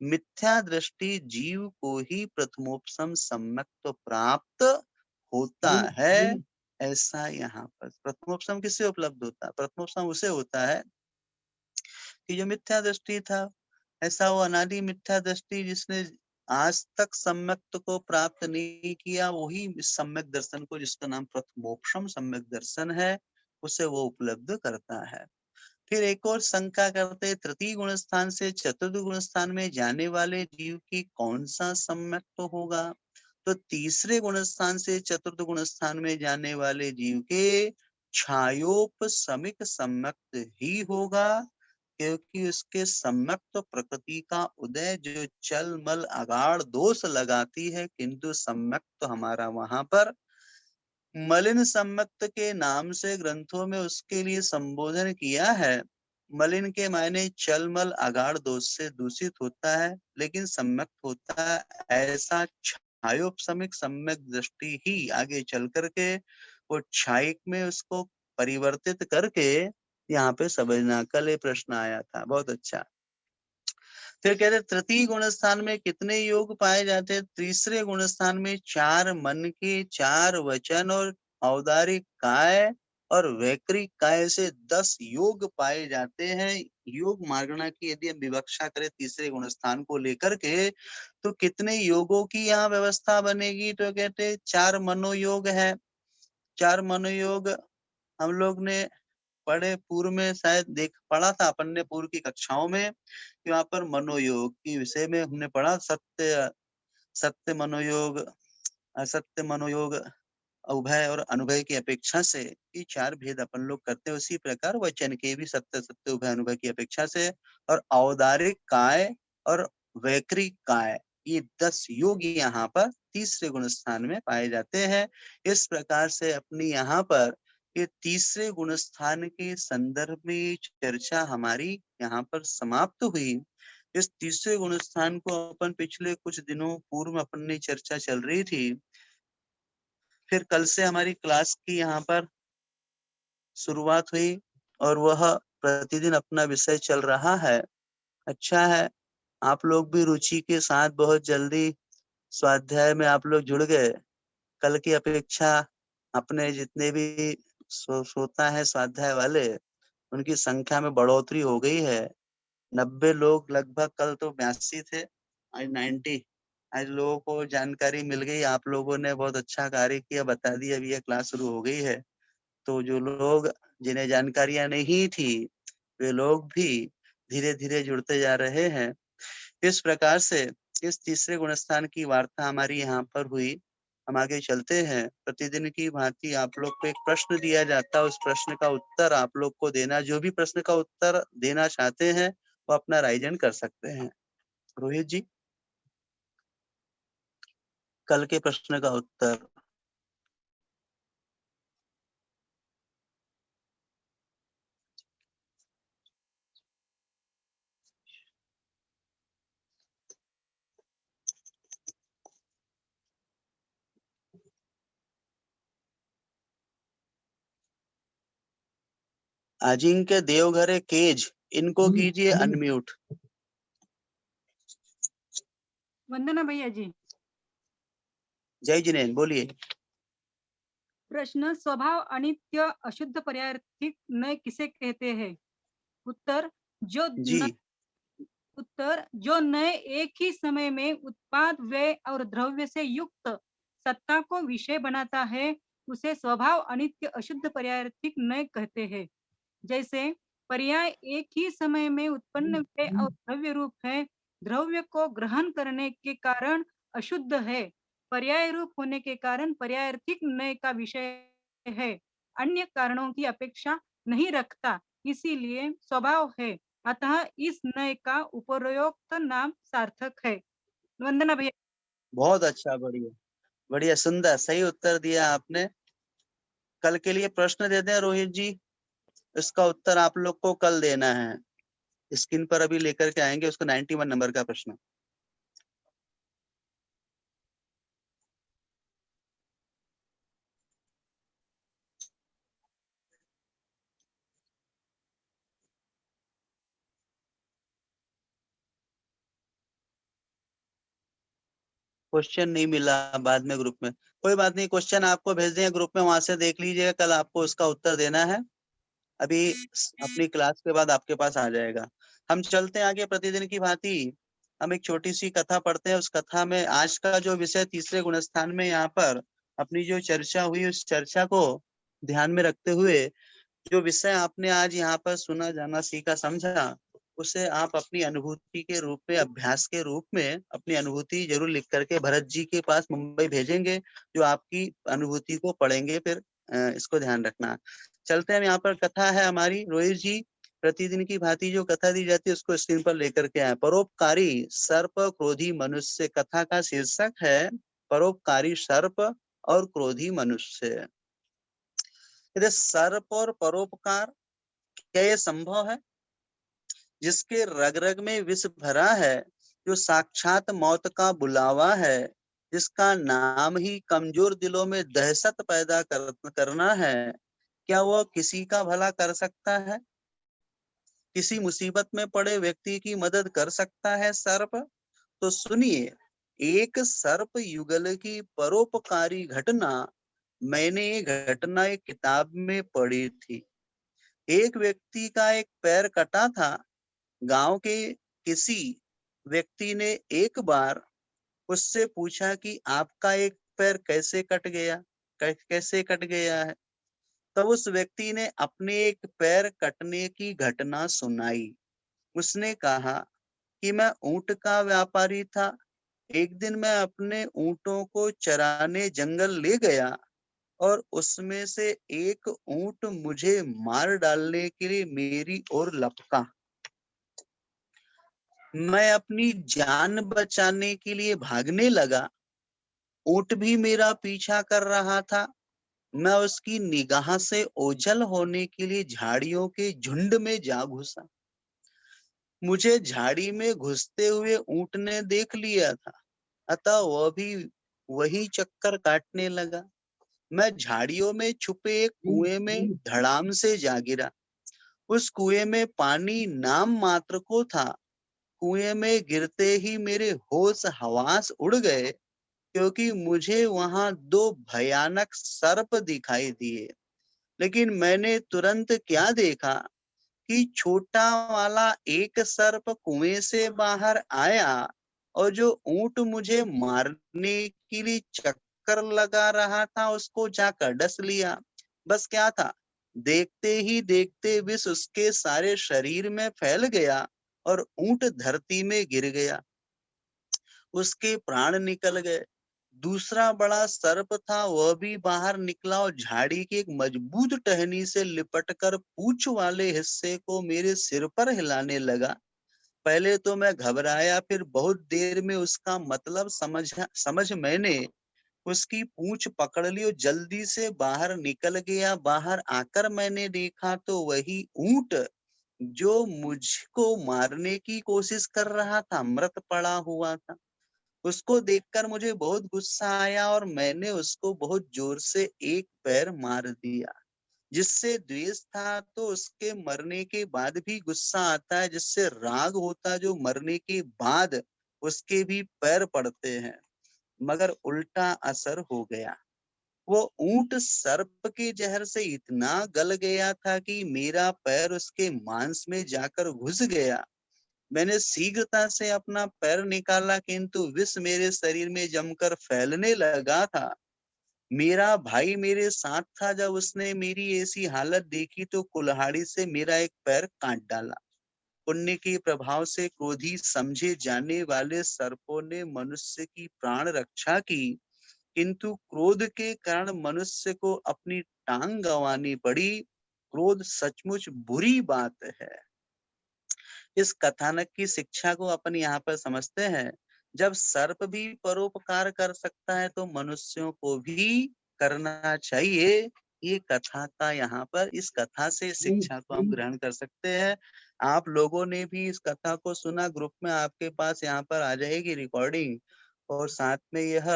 मिथ्या दृष्टि जीव को ही प्रथमोपसम सम्यक तो प्राप्त होता है, ऐसा यहाँ पर। प्रथमोपसम किससे उपलब्ध होता है? प्रथमोपसम उसे होता है कि जो मिथ्या दृष्टि था, ऐसा वो अनादि मिथ्या दृष्टि जिसने आज तक सम्यक को प्राप्त नहीं किया, वही इस सम्यक दर्शन को, जिसका नाम प्रथमोपसम सम्यक दर्शन है, उसे वो उपलब्ध करता है। फिर एक और शंका करते, तृतीय गुण स्थान से चतुर्थ गुण स्थान में जाने वाले जीव की कौन सा सम्यक तो होगा, तो तीसरे गुण स्थान से चतुर्थ गुण स्थान में जाने वाले जीव के छायोपशमिक सम्यक्त ही होगा, क्योंकि उसके सम्यक्त प्रकृति का उदय जो चल मल अगाड़ दोष लगाती है, किंतु सम्यक्त हमारा वहां पर मलिन सम्मक्त के नाम से ग्रंथों में उसके लिए संबोधन किया है। मलिन के मायने चलमल अगाड़ दोष से दूषित होता है, लेकिन सम्यक्त होता है ऐसा छायोपशमिक सम्यक दृष्टि ही आगे चल करके वो छायिक में उसको परिवर्तित करके यहाँ पे समझना। कल ये प्रश्न आया था, बहुत अच्छा। फिर कहते तृतीय गुण स्थान में कितने योग पाए जाते हैं? तीसरे गुण स्थान में 4 मन के, 4 वचन और औदारिक काय और वैकृिक काय से 10 योग पाए जाते हैं। योग मार्गणा की यदि हम विवक्षा करें तीसरे गुण स्थान को लेकर के, तो कितने योगों की यहाँ व्यवस्था बनेगी, तो कहते 4 मनोयोग है। 4 मनोयोग हम लोग ने पढ़े, पूर्व में शायद पढ़ा था अपन ने पूर्व की कक्षाओं में, कि वहां पर मनोयोग के विषय में हमने पढ़ा, सत्य सत्य मनोयोग, असत्य मनोयोग उभय और अनुभय की अपेक्षा से ये 4 भेद अपन लोग करते हैं, उसी प्रकार वचन के भी सत्य सत्य उभय अनुभव की अपेक्षा से और औदारिक काय और वैकृक काय ये 10 योग यहाँ पर तीसरे गुण स्थान में पाए जाते हैं। इस प्रकार से अपनी यहाँ पर ये तीसरे गुण स्थान के संदर्भ में चर्चा हमारी यहाँ पर समाप्त हुई। इस तीसरे गुण स्थान को अपन पिछले कुछ दिनों पूर्व अपनी चर्चा चल रही थी, फिर कल से हमारी क्लास की यहाँ पर शुरुआत हुई और वह प्रतिदिन अपना विषय चल रहा है। अच्छा है, आप लोग भी रुचि के साथ बहुत जल्दी स्वाध्याय में आप लोग जुड़ गए। कल की अपेक्षा अपने जितने भी श्रोता है स्वाध्याय वाले, उनकी संख्या में बढ़ोतरी हो गई है। 90 लोग लगभग, कल तो 82 थे, आज 90। आज लोगों को जानकारी मिल गई, आप लोगों ने बहुत अच्छा कार्य किया, बता दिया, अभी यह क्लास शुरू हो गई है। तो जो लोग जिन्हें जानकारियां नहीं थी वे लोग भी धीरे धीरे जुड़ते जा रहे हैं। इस प्रकार से इस तीसरे गुणस्थान की वार्ता हमारी यहाँ पर हुई। हम आगे चलते हैं। प्रतिदिन की भांति आप लोग को एक प्रश्न दिया जाता है, उस प्रश्न का उत्तर आप लोग को देना। जो भी प्रश्न का उत्तर देना चाहते हैं वो अपना राइजन कर सकते हैं। रोहित जी, कल के प्रश्न का उत्तर। अजिंक्य देवघरे केज, इनको कीजिए अनम्यूट। वंदना भैया जी। जय जिनेन्द्र, बोलिए। प्रश्न, स्वभाव अनित्य अशुद्ध पर्यायर्थिक नय किसे कहते हैं? उत्तर, जो जी। जो नय एक ही समय में उत्पाद, व्यय और द्रव्य से युक्त सत्ता को विषय बनाता है उसे स्वभाव अनित्य अशुद्ध पर्यायर्थिक नय कहते हैं। जैसे पर्याय एक ही समय में उत्पन्न व्यय और द्रव्य रूप है, द्रव्य को ग्रहण करने के कारण अशुद्ध है, पर्याय रूप होने के कारण पर्यायर्थिक नय का विषय है, अन्य कारणों की अपेक्षा नहीं रखता, इसीलिए स्वभाव है, अतः इस नय का उपरोक्त नाम सार्थक है। वंदना भैया। बहुत अच्छा, बढ़िया बढ़िया, सुंदर, सही उत्तर दिया आपने। कल के लिए प्रश्न दे दें रोहित जी, इसका उत्तर आप लोग को कल देना है। स्क्रीन पर अभी लेकर के आएंगे उसको, 91 नंबर का प्रश्न। क्वेश्चन नहीं मिला बाद में ग्रुप में, कोई बात नहीं, क्वेश्चन आपको भेज दें ग्रुप में, वहां से देख लीजिएगा, कल आपको उसका उत्तर देना है। अभी अपनी क्लास के बाद आपके पास आ जाएगा। हम चलते हैं आगे प्रतिदिन की भांति। हम एक छोटी सी कथा पढ़ते हैं, उस कथा में आज का जो विषय तीसरे गुणस्थान में यहाँ पर अपनी जो चर्चा हुई, उस चर्चा को ध्यान में रखते हुए जो विषय आपने आज यहाँ पर सुना, जाना, सीखा, समझा, उसे आप अपनी अनुभूति के रूप में, अभ्यास के रूप में अपनी अनुभूति जरूर लिख करके भरत जी के पास मुंबई भेजेंगे, जो आपकी अनुभूति को पढ़ेंगे। फिर इसको ध्यान रखना। चलते हैं, यहाँ पर कथा है हमारी। रोहित जी, प्रतिदिन की भांति जो कथा दी जाती है उसको स्क्रीन पर लेकर के आए। परोपकारी सर्प क्रोधी मनुष्य, कथा का शीर्षक है परोपकारी सर्प और क्रोधी मनुष्य। यदि सर्प और परोपकार, क्या ये संभव है? जिसके रग रग में विष भरा है, जो साक्षात मौत का बुलावा है, जिसका नाम ही कमजोर दिलों में दहशत पैदा करना है, क्या वह किसी का भला कर सकता है? किसी मुसीबत में पड़े व्यक्ति की मदद कर सकता है सर्प? तो सुनिए, एक सर्प युगल की परोपकारी घटना। मैंने ये घटना एक किताब में पढ़ी थी। एक व्यक्ति का एक पैर कटा था। गांव के किसी व्यक्ति ने एक बार उससे पूछा कि आपका एक पैर कैसे कट गया, कैसे कट गया है? तब उस व्यक्ति ने अपने एक पैर कटने की घटना सुनाई। उसने कहा कि मैं ऊंट का व्यापारी था। एक दिन मैं अपने ऊंटों को चराने जंगल ले गया और उसमें से एक ऊंट मुझे मार डालने के लिए मेरी ओर लपका। मैं अपनी जान बचाने के लिए भागने लगा। ऊंट भी मेरा पीछा कर रहा था। मैं उसकी निगाह से ओझल होने के लिए झाड़ियों के झुंड में जा घुसा। मुझे झाड़ी में घुसते हुए ऊंट ने देख लिया था, अतः वह भी वही चक्कर काटने लगा। मैं झाड़ियों में छुपे एक कुएं में धड़ाम से जा गिरा। उस कुएं में पानी नाम मात्र को था। कुएं में गिरते ही मेरे होश हवास उड़ गए, क्योंकि मुझे वहां दो भयानक सर्प दिखाई दिए। लेकिन मैंने तुरंत क्या देखा कि छोटा वाला एक सर्प कुएं से बाहर आया और जो ऊंट मुझे मारने के लिए चक्कर लगा रहा था उसको जाकर डस लिया। बस क्या था, देखते ही देखते विष उसके सारे शरीर में फैल गया और ऊंट धरती में गिर गया। उसके प्राण निकल गए। दूसरा बड़ा सर्प था, वह भी बाहर निकला और झाड़ी की एक मजबूत टहनी से लिपटकर पूंछ वाले हिस्से को मेरे सिर पर हिलाने लगा। पहले तो मैं घबराया, फिर बहुत देर में उसका मतलब समझ मैंने उसकी पूंछ पकड़ ली और जल्दी से बाहर निकल गया। बाहर आकर मैंने देखा तो वही ऊंट जो मुझको मारने की कोशिश कर रहा था मृत पड़ा हुआ था। उसको देखकर मुझे बहुत गुस्सा आया और मैंने उसको बहुत जोर से एक पैर मार दिया। जिससे द्वेष था तो उसके मरने के बाद भी गुस्सा आता है, जिससे राग होता है जो मरने के बाद उसके भी पैर पड़ते हैं, मगर उल्टा असर हो गया। वो ऊंट सर्प के जहर से इतना गल गया था कि मेरा पैर उसके मांस में जाकर घुस गया। मैंने शीघ्रता से अपना पैर निकाला, किंतु विष मेरे शरीर में जमकर फैलने लगा था। मेरा भाई मेरे साथ था। जब उसने मेरी ऐसी हालत देखी तो कुल्हाड़ी से मेरा एक पैर काट डाला। पुण्य के प्रभाव से क्रोधी समझे जाने वाले सर्पों ने मनुष्य की प्राण रक्षा की, किंतु क्रोध के कारण मनुष्य को अपनी टांग गंवानी पड़ी। क्रोध सचमुच बुरी बात है। इस कथानक की शिक्षा को अपन यहाँ पर समझते हैं। जब सर्प भी परोपकार कर सकता है तो मनुष्यों को भी करना चाहिए। ये कथा का यहाँ पर इस कथा से शिक्षा को हम ग्रहण कर सकते हैं। आप लोगों ने भी इस कथा को सुना, ग्रुप में आपके पास यहाँ पर आ जाएगी रिकॉर्डिंग, और साथ में यह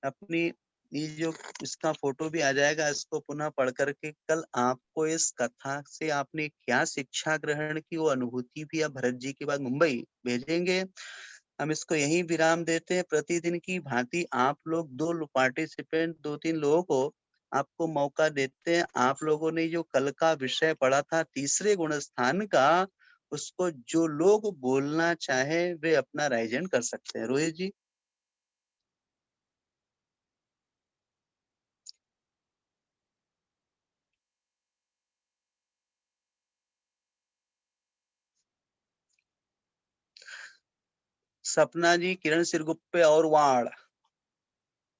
अपनी ये जो इसका फोटो भी आ जाएगा। इसको पुनः पढ़ करके कल आपको इस कथा से आपने क्या शिक्षा ग्रहण की वो अनुभूति भी आप भरत जी के बाद मुंबई भेजेंगे। हम इसको यहीं विराम देते हैं। प्रतिदिन की भांति आप लोग दो पार्टिसिपेंट, 2-3 लोगों को आपको मौका देते हैं। आप लोगों ने जो कल का विषय पढ़ा था तीसरे गुण स्थान का, उसको जो लोग बोलना चाहे वे अपना राइजन कर सकते हैं। रोहित जी। सपना जी, किरण सिरगुप्पे और वाड़,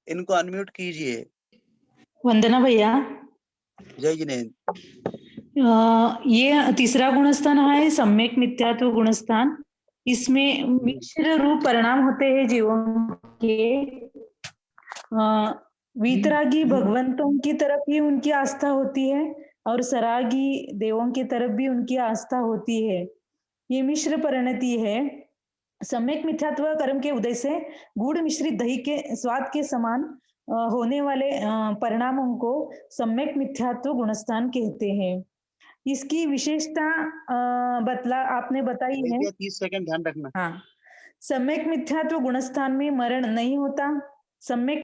इनको अनम्यूट कीजिए। वंदना भैया, जय जिनेन्द्र। ये तीसरा गुणस्थान है सम्यक मिथ्यात्व गुणस्थान। इसमें मिश्र रूप परिणाम होते हैं जीवों के। वीतरागी भगवंतों की तरफ ही उनकी आस्था होती है और सरागी देवों की तरफ भी उनकी आस्था होती है। ये मिश्र परिणति है। सम्यक मिथ्यात्व कर्म के उदय से गूढ़ मिश्रित दही के स्वाद के समान होने वाले परिणामों को सम्यक मिथ्यात्व गुणस्थान कहते हैं। इसकी विशेषता आपने बताई है। 30 सेकंड ध्यान रखना। हाँ, सम्यक मिथ्यात्व गुणस्थान में मरण नहीं होता। सम्यक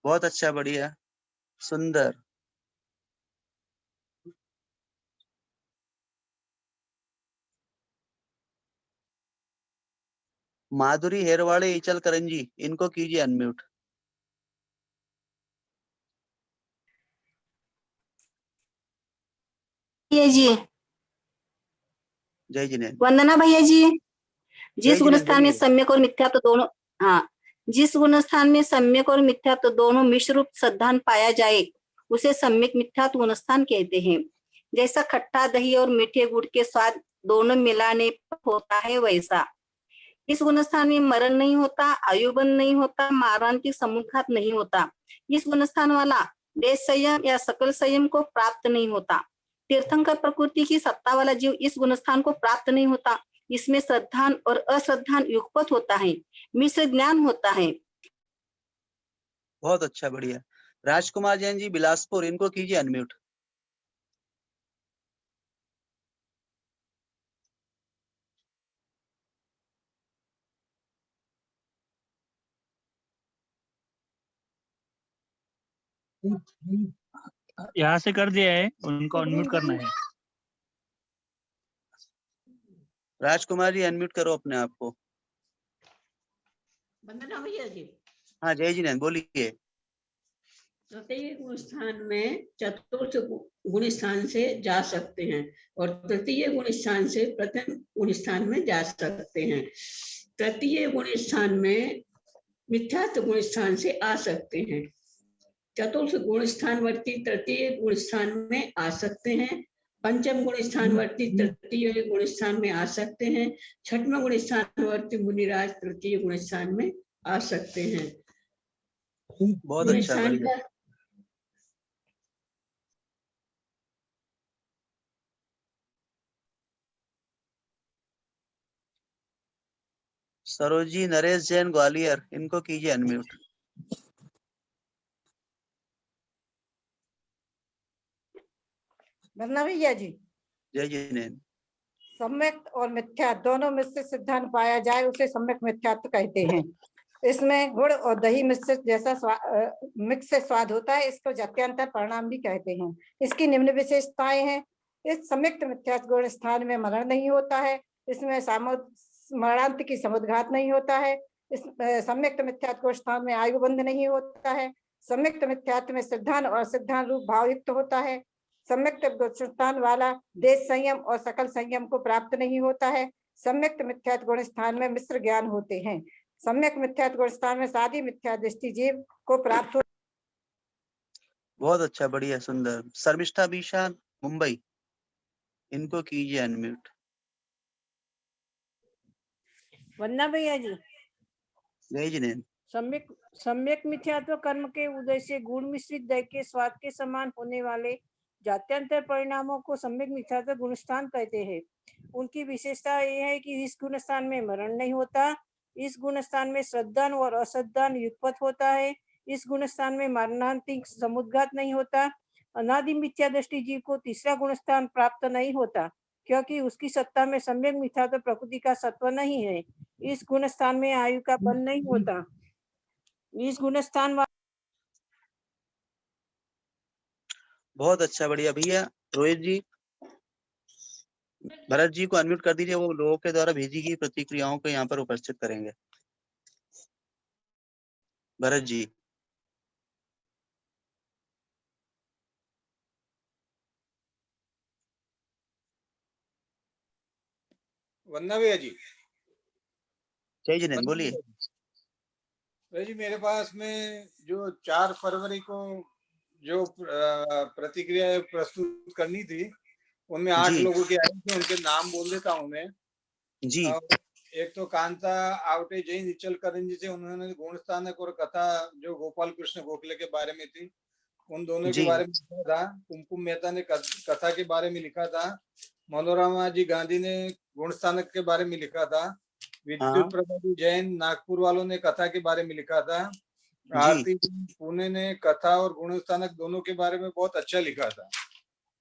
बहुत अच्छा, बढ़िया, सुंदर। माधुरी हेरवाड़े, इचल करंजी, इनको कीजिए अनम्यूट। जी। जय जिनेन्द्र। वंदना भैया जी। जय जिस जिनेन्द्र गुणस्थान में बोलिए। सम्यक और मिथ्या तो दोनों, हाँ, जिस गुण स्थान में सम्यक और मिथ्यात्व दोनों मिश्र रूप सद्धान पाया जाए उसे सम्यक मिथ्यात्व गुण स्थान कहते हैं। जैसा खट्टा दही और मीठे गुड़ के स्वाद दोनों मिलाने पर होता है वैसा इस गुण स्थान में मरण नहीं होता, आयुबंध नहीं होता, मारांतिक समुद्घात नहीं होता। इस गुण स्थान वाला देश संयम या सकल संयम को प्राप्त नहीं होता। तीर्थंकर प्रकृति की सत्ता वाला जीव इस गुण स्थान को प्राप्त नहीं होता। इसमें श्रद्धान और अश्रद्धान युगपत होता है, मिश्र ज्ञान होता है। बहुत अच्छा, बढ़िया। राजकुमार जैन जी बिलासपुर, इनको कीजिए अनम्यूट। यहाँ से कर दिया है, उनको अनम्यूट करना है। राजकुमार जी अनम्यूट करो अपने आप को। वंदना भैया जी। हाँ जय जी नैन बोलिए। तृतीय गुण स्थान में चतुर्थ गुण स्थान से जा सकते हैं और तृतीय गुण स्थान से प्रथम गुण स्थान में जा सकते हैं। तृतीय गुण स्थान में मिथ्यात्व गुण स्थान से आ सकते हैं। चतुर्थ गुण स्थानवर्ती तृतीय गुण स्थान में आ सकते हैं। पंचम गुण स्थानवर्ती तृतीय गुण स्थान में आ सकते हैं। छठवां गुण स्थानवर्ती मुनिराज तृतीय गुण स्थान में आ सकते हैं। बहुत अच्छा, बढ़िया। सरोजी नरेश जैन ग्वालियर, इनको कीजिए अनम्यूट। वंदना भैया जी। जय जी नैन। सम्यक और मिथ्या दोनों मिश्रित सिद्धांत पाया जाए उसे सम्यक मिथ्यात्व कहते हैं। इसमें गुड़ और दही मिश्रित जैसा मिक्स से स्वाद होता है, इसको जात्यांतर परिणाम भी कहते हैं। इसकी निम्न विशेषताएं हैं। इस सम्यक्त मिथ्यात्व गुण स्थान में मरण नहीं होता है। इसमें मरणांत की समुद्घात नहीं होता है। इस सम्यक्त मिथ्यात्व गुण स्थान में आयुबंध नहीं होता है। सम्यक्त मिथ्यात्व में सिद्धांत और सिद्धांत रूप भावयुक्त होता है। सम्यक्त गुण वाला देश संयम और सकल संयम को प्राप्त नहीं होता है। सम्यक्त मिथ्यात्व गुण स्थान में मिश्र ज्ञान होते हैं। सम्यक मिथ्यात्व गुण स्थान में सादी मिथ्या दृष्टि जीव को प्राप्त हो। बहुत अच्छा, बढ़िया, सुंदर। शर्मिष्ठा बीशा मुंबई, इनको कीजिए अनम्यूट। वंदना भैया जी। जय जी नैन। सम्यक मिथ्यात्व कर्म के उदय से गुण मिश्रित दही के स्वाद के समान होने वाले जात्यांतर परिणामों को सम्यक मिथ्यात्व गुण स्थान कहते हैं। उनकी विशेषता यह है कि इस गुण स्थान में मरण नहीं होता। इस गुण स्थान में श्रद्धान और अश्रद्धान युगपत होता है। इस गुण स्थान में मरणांतिक समुद्घात नहीं होता। अनादि मिथ्या दृष्टि जीव को तीसरा गुण स्थान प्राप्त नहीं होता क्योंकि उसकी सत्ता में सम्यक मिथ्यात्व प्रकृति का सत्व नहीं है। इस गुण स्थान में आयु का बल नहीं होता। इस गुण स्थान बहुत अच्छा, बढ़िया। भैया रोहित जी, भरत जी को अनम्यूट कर दीजिए, वो लोगों के द्वारा भेजी गई प्रतिक्रियाओं को यहाँ पर उपस्थित करेंगे। भरत जी। वंदना भैया जी। जय जी नैन बोलिए। भैया जी, मेरे पास में जो 4 फरवरी को जो प्रतिक्रिया प्रस्तुत करनी थी उनमें 8 लोगों के आए थे, उनके नाम बोल देता हूँ मैं जी। एक तो कांता आवटे जैन इचल करंजी से, उन्होंने गुणस्थानक और कथा जो गोपाल कृष्ण गोखले के बारे में थी उन दोनों के बारे में लिखा था। कुमकुम मेहता ने कथा के बारे में लिखा था। मनोरमा जी गांधी ने गुणस्थानक के बारे में लिखा था। विद्युत प्रभा जी जैन नागपुर वालों ने कथा के बारे में लिखा था। आरती पुणे ने कथा और गुणस्थानक दोनों के बारे में बहुत अच्छा लिखा था।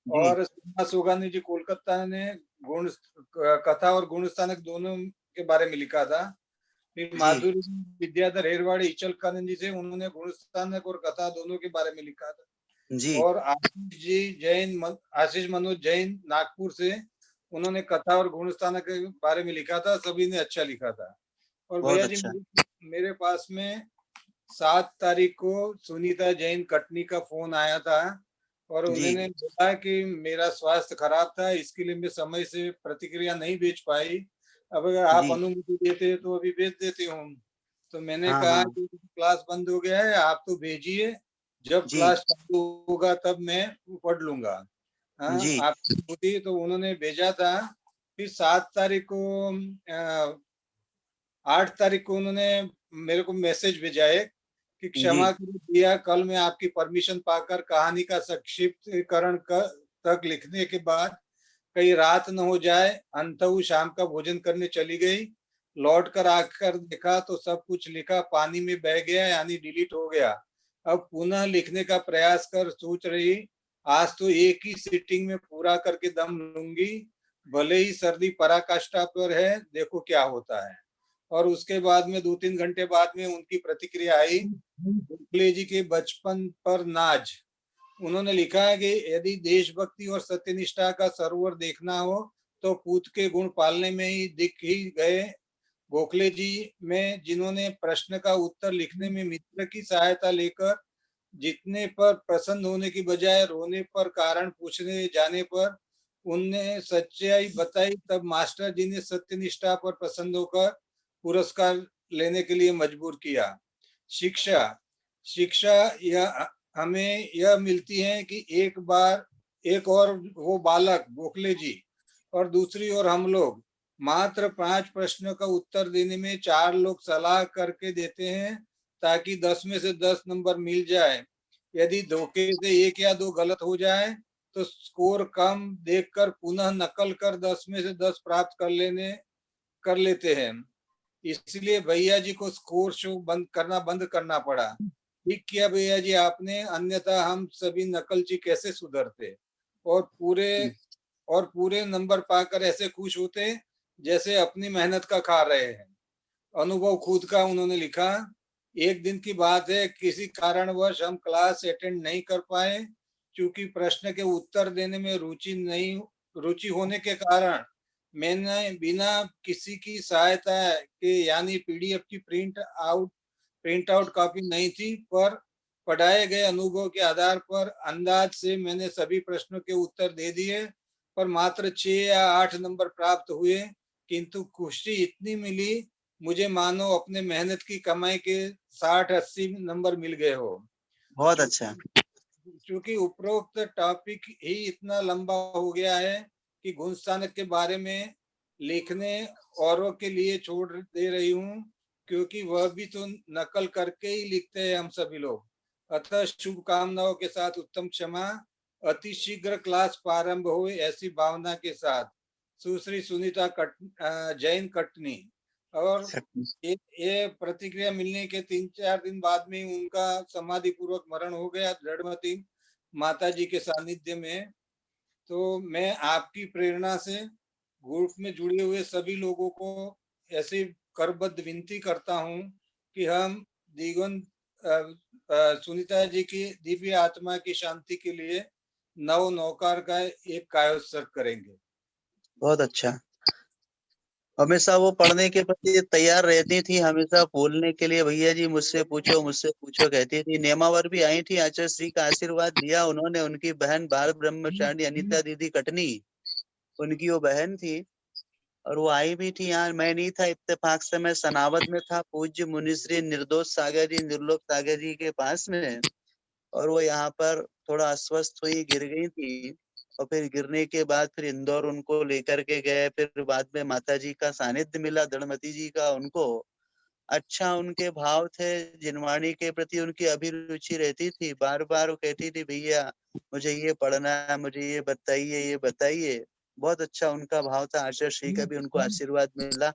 और सुगानी जी कोलकाता ने गुण कथा और गुणस्थानक दोनों के बारे में लिखा था। फिर माधुरी विद्याधर हेरवाड़ी इचल करंजी से, उन्होंने गुणस्थानक और कथा दोनों के बारे में लिखा था। और आशीष जी जैन, आशीष मनोज जैन नागपुर से, उन्होंने कथा और गुणस्थानक के बारे में लिखा था। सभी ने अच्छा लिखा था। और भैया जी मेरे पास में 7 तारीख को सुनीता जैन कटनी का फोन आया था और उन्होंने बोला कि मेरा स्वास्थ्य खराब था, इसके लिए मैं समय से प्रतिक्रिया नहीं भेज पाई। अब अगर आप अनुमति देते तो अभी भेज देती हूँ। तो मैंने हाँ कहा हाँ कि क्लास बंद हो गया है, आप तो भेजिए, जब जी क्लास चालू होगा तब मैं पढ़ लूंगा। हाँ, जी आपकी होती तो उन्होंने भेजा था। फिर 7 तारीख को 8 तारीख को उन्होंने मेरे को मैसेज भेजा है कि जी क्षमा करें भैया, कल मैं आपकी परमिशन पाकर कहानी का संक्षिप्तीकरण तक लिखने के बाद कहीं रात न हो जाए, अंततः शाम का भोजन करने चली गई। लौट कर आकर देखा तो सब कुछ लिखा पानी में बह गया, यानी डिलीट हो गया। अब पुनः लिखने का प्रयास कर सोच रही, आज तो एक ही सिटिंग में पूरा करके दम लूंगी, भले ही सर्दी पराकाष्ठा पर है, देखो क्या होता है। और उसके बाद में 2-3 घंटे बाद में उनकी प्रतिक्रिया आई, गोखले जी के बचपन पर नाज। उन्होंने लिखा है कि यदि देशभक्ति और सत्यनिष्ठा का सरोवर देखना हो तो पूत के गुण पालने में ही दिख ही गए। गोखले जी में जिन्होंने प्रश्न का उत्तर लिखने में मित्र की सहायता लेकर जीतने पर प्रसन्न होने की बजाय रोने पर कारण पूछने जाने पर उनने सच्चाई बताई, तब मास्टर जी ने सत्यनिष्ठा पर प्रसन्न होकर पुरस्कार लेने के लिए मजबूर किया। शिक्षा शिक्षा यह हमें यह मिलती है कि एक बार एक और वो बालक गोखले जी और दूसरी ओर हम लोग मात्र 5 प्रश्नों का उत्तर देने में 4 लोग सलाह करके देते हैं ताकि 10 में से 10 नंबर मिल जाए। यदि धोखे से 1 या 2 गलत हो जाए तो स्कोर कम देखकर पुनः नकल कर 10 में से 10 प्राप्त कर लेते हैं। इसलिए भैया जी को स्कोर शो बंद करना पड़ा। ठीक किया भैया जी आपने, अन्यथा हम सभी नकलची कैसे सुधरते और पूरे नंबर पाकर ऐसे खुश होते जैसे अपनी मेहनत का खा रहे हैं। अनुभव खुद का उन्होंने लिखा, एक दिन की बात है, किसी कारणवश हम क्लास अटेंड नहीं कर पाए, क्योंकि प्रश्न के उत्तर देने में रुचि होने के कारण मैंने बिना किसी की सहायता के, यानी पीडीएफ की प्रिंट आउट कॉपी नहीं थी, पर पढ़ाए गए अनुभव के आधार पर अंदाज से मैंने सभी प्रश्नों के उत्तर दे दिए, पर मात्र 6 या 8 नंबर प्राप्त हुए। किंतु खुशी इतनी मिली मुझे मानो अपने मेहनत की कमाई के 60-80 नंबर मिल गए हो। बहुत अच्छा। क्योंकि उपरोक्त टॉपिक ही इतना लंबा हो गया है कि गुणस्थानक के बारे में लिखने औरों के लिए छोड़ दे रही हूँ, क्योंकि वह भी तो नकल करके ही लिखते हैं हम सभी लोग। अतः शुभकामनाओं के साथ उत्तम क्षमा, अति शीघ्र क्लास प्रारंभ हो ऐसी भावना के साथ, सुश्री सुनीता जैन कटनी। और ये प्रतिक्रिया मिलने के 3-4 दिन बाद में उनका समाधि पूर्वक मरण हो गया दृढ़मती माता जी के सानिध्य में। तो मैं आपकी प्रेरणा से ग्रुप में जुड़े हुए सभी लोगों को ऐसी करबद्ध विनती करता हूँ कि हम दिगंत सुनीता जी की दिव्य आत्मा की शांति के लिए नौकार का एक कायोत्सर्ग करेंगे। बहुत अच्छा। हमेशा वो पढ़ने के प्रति तैयार रहती थी, हमेशा बोलने के लिए भैया जी मुझसे पूछो कहती थी। नेमावर भी आई थी, आचार्य श्री का आशीर्वाद लिया उन्होंने। उनकी बहन बाल ब्रह्मचारिणी अनिता दीदी कटनी, उनकी वो बहन थी और वो आई भी थी यहाँ। मैं नहीं था, इत्तेफाक से मैं सनावद में था पूज्य मुनिश्री निर्दोष सागर जी, निर्लोक सागर जी के पास में। और वो यहाँ पर थोड़ा अस्वस्थ हुई, गिर गई थी, और फिर गिरने के बाद फिर इंदौर उनको लेकर के गए। फिर बाद में माता जी का सानिध्य मिला, दृढ़मती जी का उनको। अच्छा उनके भाव थे, जिनवाणी के प्रति उनकी अभिरुचि रहती थी। बार बार वो कहती थी भैया मुझे ये पढ़ना है, मुझे ये बताइए। बहुत अच्छा उनका भाव था। आचार्य श्री का भी उनको आशीर्वाद मिला।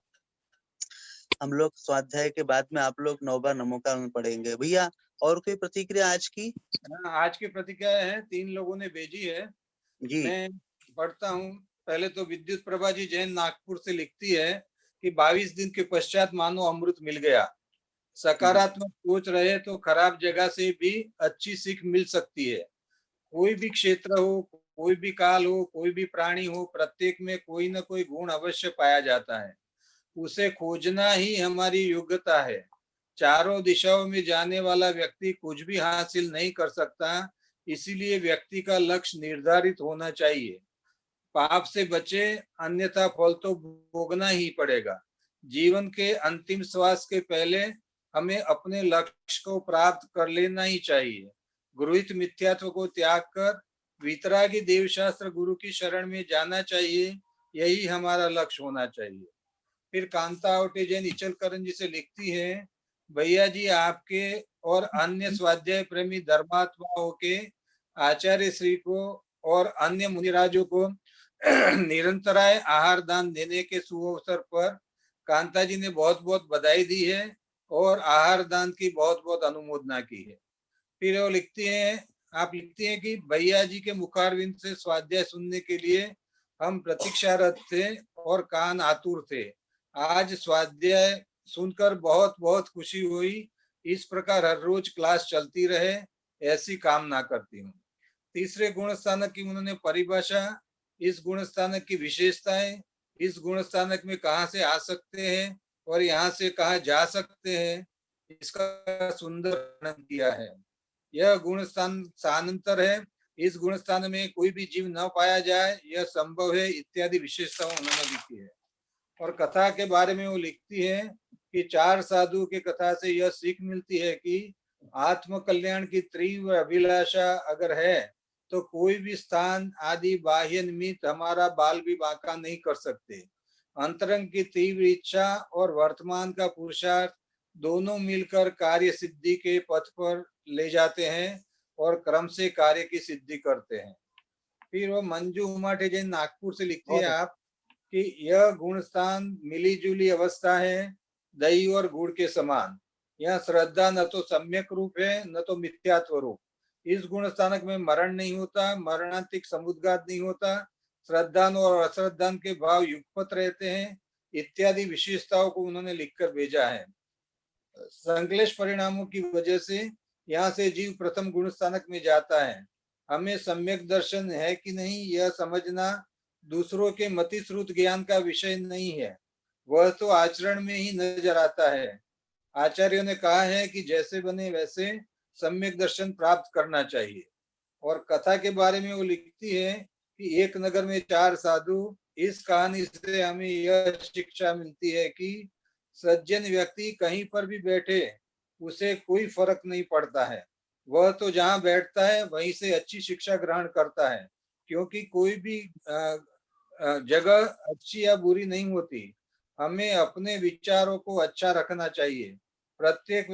हम लोग स्वाध्याय के बाद में आप लोग नौबा नमोकार पढ़ेंगे। भैया और कोई प्रतिक्रिया आज की? आज की प्रतिक्रिया है, 3 लोगों ने भेजी है, जी मैं पढ़ता हूँ। पहले तो विद्युत प्रभा जी जैन नागपुर से लिखती है कि 22 दिन के पश्चात मानो अमृत मिल गया। सकारात्मक सोच रहे तो खराब जगह से भी अच्छी सीख मिल सकती है। कोई भी क्षेत्र हो, कोई भी काल हो, कोई भी प्राणी हो, प्रत्येक में कोई न कोई गुण अवश्य पाया जाता है। उसे खोजना ही हमारी योग्यता है। चारों दिशाओं में जाने वाला व्यक्ति कुछ भी हासिल नहीं कर सकता, इसीलिए व्यक्ति का लक्ष्य निर्धारित होना चाहिए। पाप से बचे, अन्यथा फल तो भोगना ही पड़ेगा। जीवन के अंतिम श्वास के पहले हमें अपने लक्ष्य को प्राप्त कर लेना ही चाहिए। गृहीत मिथ्यात्व को त्याग कर वितरागी देवशास्त्र गुरु की शरण में जाना चाहिए, यही हमारा लक्ष्य होना चाहिए। फिर कांता आवटे जैन इचलकरंजी से लिखती है, भैया जी आपके और अन्य स्वाध्याय प्रेमी धर्मात्माओं के आचार्य श्री को और अन्य मुनिराजों को निरंतराय आहार दान देने के सुअवसर पर कांता जी ने बहुत बहुत बधाई दी है और आहार दान की बहुत बहुत अनुमोदना की है। फिर वो लिखती हैं, आप लिखती हैं कि भैया जी के मुखारविंद से स्वाध्याय सुनने के लिए हम प्रतीक्षारत थे और कान आतुर थे। आज स्वाध्याय सुनकर बहुत बहुत खुशी हुई। इस प्रकार हर रोज क्लास चलती रहे, ऐसी कामना करती हूँ। तीसरे गुण स्थानक की उन्होंने परिभाषा, इस गुण स्थानक की विशेषताएं, इस गुण स्थानक में कहाँ से आ सकते हैं और यहाँ से कहाँ जा सकते हैं, इसका सुंदर वर्णन किया है। यह गुण स्थान स्थानांतर है, इस गुण स्थान में कोई भी जीव न पाया जाए, यह संभव है, इत्यादि विशेषताओं उन्होंने लिखी है। और कथा के बारे में वो लिखती है कि 4 साधु की कथा से यह सीख मिलती है कि आत्म कल्याण की तीव्र अभिलाषा अगर है तो कोई भी स्थान आदि बाह्य निमित्त हमारा बाल भी बांका नहीं कर सकते। अंतरंग की तीव्र इच्छा और वर्तमान का पुरुषार्थ दोनों मिलकर कार्य सिद्धि के पथ पर ले जाते हैं और क्रम से कार्य की सिद्धि करते हैं। फिर वो मंजू उमाटे जैन नागपुर से लिखती है आप कि यह गुण स्थान मिली जुली अवस्था है, दही और गुड़ के समान। यह श्रद्धा न तो सम्यक रूप है न तो मिथ्यात्व रूप। इस गुण स्थानक में मरण नहीं होता, मरणांतिक समुद्घात नहीं होता, श्रद्धान और अश्रद्धान के भाव युगपत रहते हैं, इत्यादि विशेषताओं को उन्होंने लिखकर भेजा है। संश्लेष परिणामों की वजह से यहाँ से जीव प्रथम गुण स्थानक में जाता है। हमें सम्यक दर्शन है कि नहीं यह समझना दूसरों के मति श्रुत ज्ञान का विषय नहीं है, वह तो आचरण में ही नजर आता है। आचार्यों ने कहा है कि जैसे बने वैसे सम्यक दर्शन प्राप्त करना चाहिए। और कथा के बारे में वो लिखती है कि एक नगर में 4 साधु, इस कहानी से हमें यह शिक्षा मिलती है कि सज्जन व्यक्ति कहीं पर भी बैठे उसे कोई फर्क नहीं पड़ता है, वह तो जहाँ बैठता है वहीं से अच्छी शिक्षा ग्रहण करता है, क्योंकि कोई भी जगह अच्छी या बुरी नहीं होती। हमें अपने विचारों को अच्छा रखना चाहिए। प्रत्येक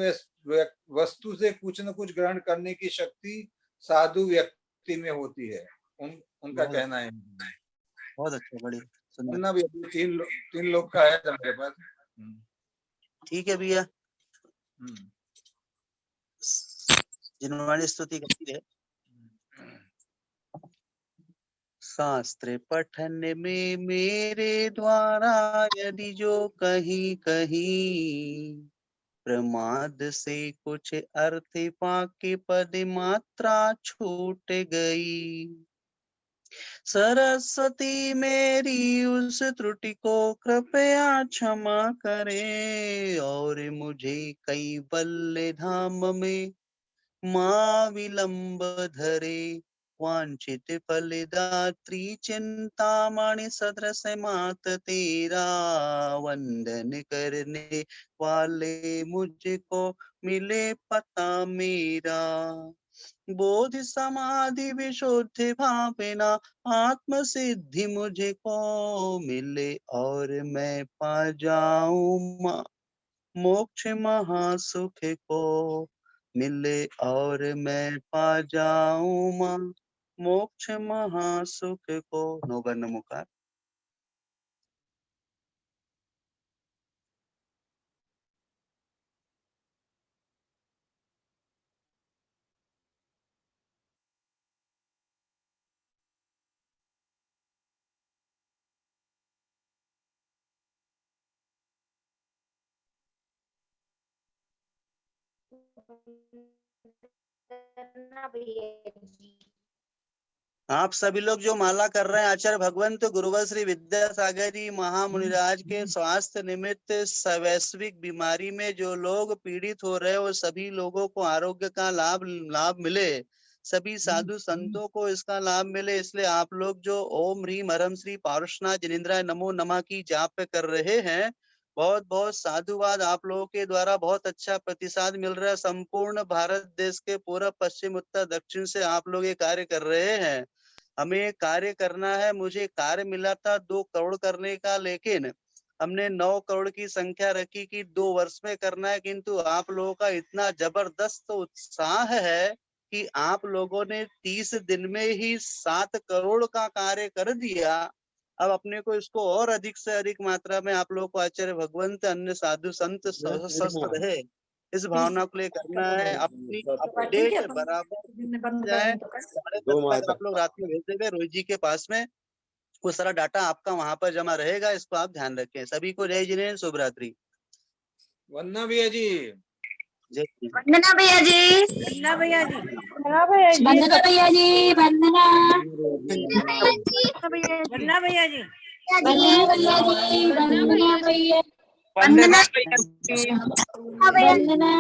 वस्तु से कुछ न कुछ ग्रहण करने की शक्ति साधु व्यक्ति में होती है, उनका कहना है। बहुत अच्छा, बढ़िया, सुनना भी। तीन लोग का है मेरे पास। ठीक है भैया, जिन्होंने स्तुति करती है। शास्त्र पठन में मेरे द्वारा यदि जो कहीं कहीं प्रमाद से कुछ अर्थ पाके पद मात्रा छूट गई, सरस्वती मेरी उस त्रुटि को कृपया क्षमा करे और मुझे कैवल्य धाम में मां विलंब धरे। वांछित फलदात्री चिंतामणि सदृश मात तेरा, वंदन करने वाले मुझको मिले पता मेरा। बोध समाधि विशुद्ध भावना आत्म सिद्धि मुझको मिले और मैं पा जाऊं मोक्ष महासुख को मिले और मैं पा जाऊं मोक्ष महासुख को। नौगर्ण मुकार। आप सभी लोग जो माला कर रहे हैं, आचार्य भगवंत गुरुवर श्री विद्यासागर जी महामुनिराज के स्वास्थ्य निमित्त वैश्विक बीमारी में जो लोग पीड़ित हो रहे हैं, वो सभी लोगों को आरोग्य का लाभ मिले, सभी साधु संतों को इसका लाभ मिले। इसलिए आप लोग जो ओम ह्रीम हरम श्री पारुषनाथ जिनेन्द्राय नमो नमः की जाप कर रहे हैं, बहुत बहुत साधुवाद। आप लोगों के द्वारा बहुत अच्छा प्रतिसाद मिल रहा है। संपूर्ण भारत देश के पूर्व पश्चिम उत्तर दक्षिण से आप लोग ये कार्य कर रहे हैं। हमें ये कार्य करना है। मुझे कार्य मिला था 2 करोड़ करने का, लेकिन हमने 9 करोड़ की संख्या रखी कि 2 वर्ष में करना है, किंतु आप लोगों का इतना जबरदस्त उत्साह है कि आप लोगों ने 30 दिन में ही 7 करोड़ का कार्य कर दिया। अब अपने को इसको और अधिक से अधिक मात्रा में आप लोगों को आचार्य भगवंत, अन्य साधु संत स्वस्थ रहे, इस भावना को लेकर करना है। अपनी अपडेट बराबर जाए। 10:30 तक आप लोग रात में भेज देंगे रोहित जी के पास में, वो सारा डाटा आपका वहां पर जमा रहेगा। इसको आप ध्यान रखें। सभी को जय जिनेन्द्र, शुभ रात्रि। वंदना भैया जी। जय श्री राम। वंदना भैया जी, वंदना भैया जी, वंदना भैया जी, वंदना वंदना भैया जी, वंदना भैया जी, वंदना भैया, वंदना, वंदना।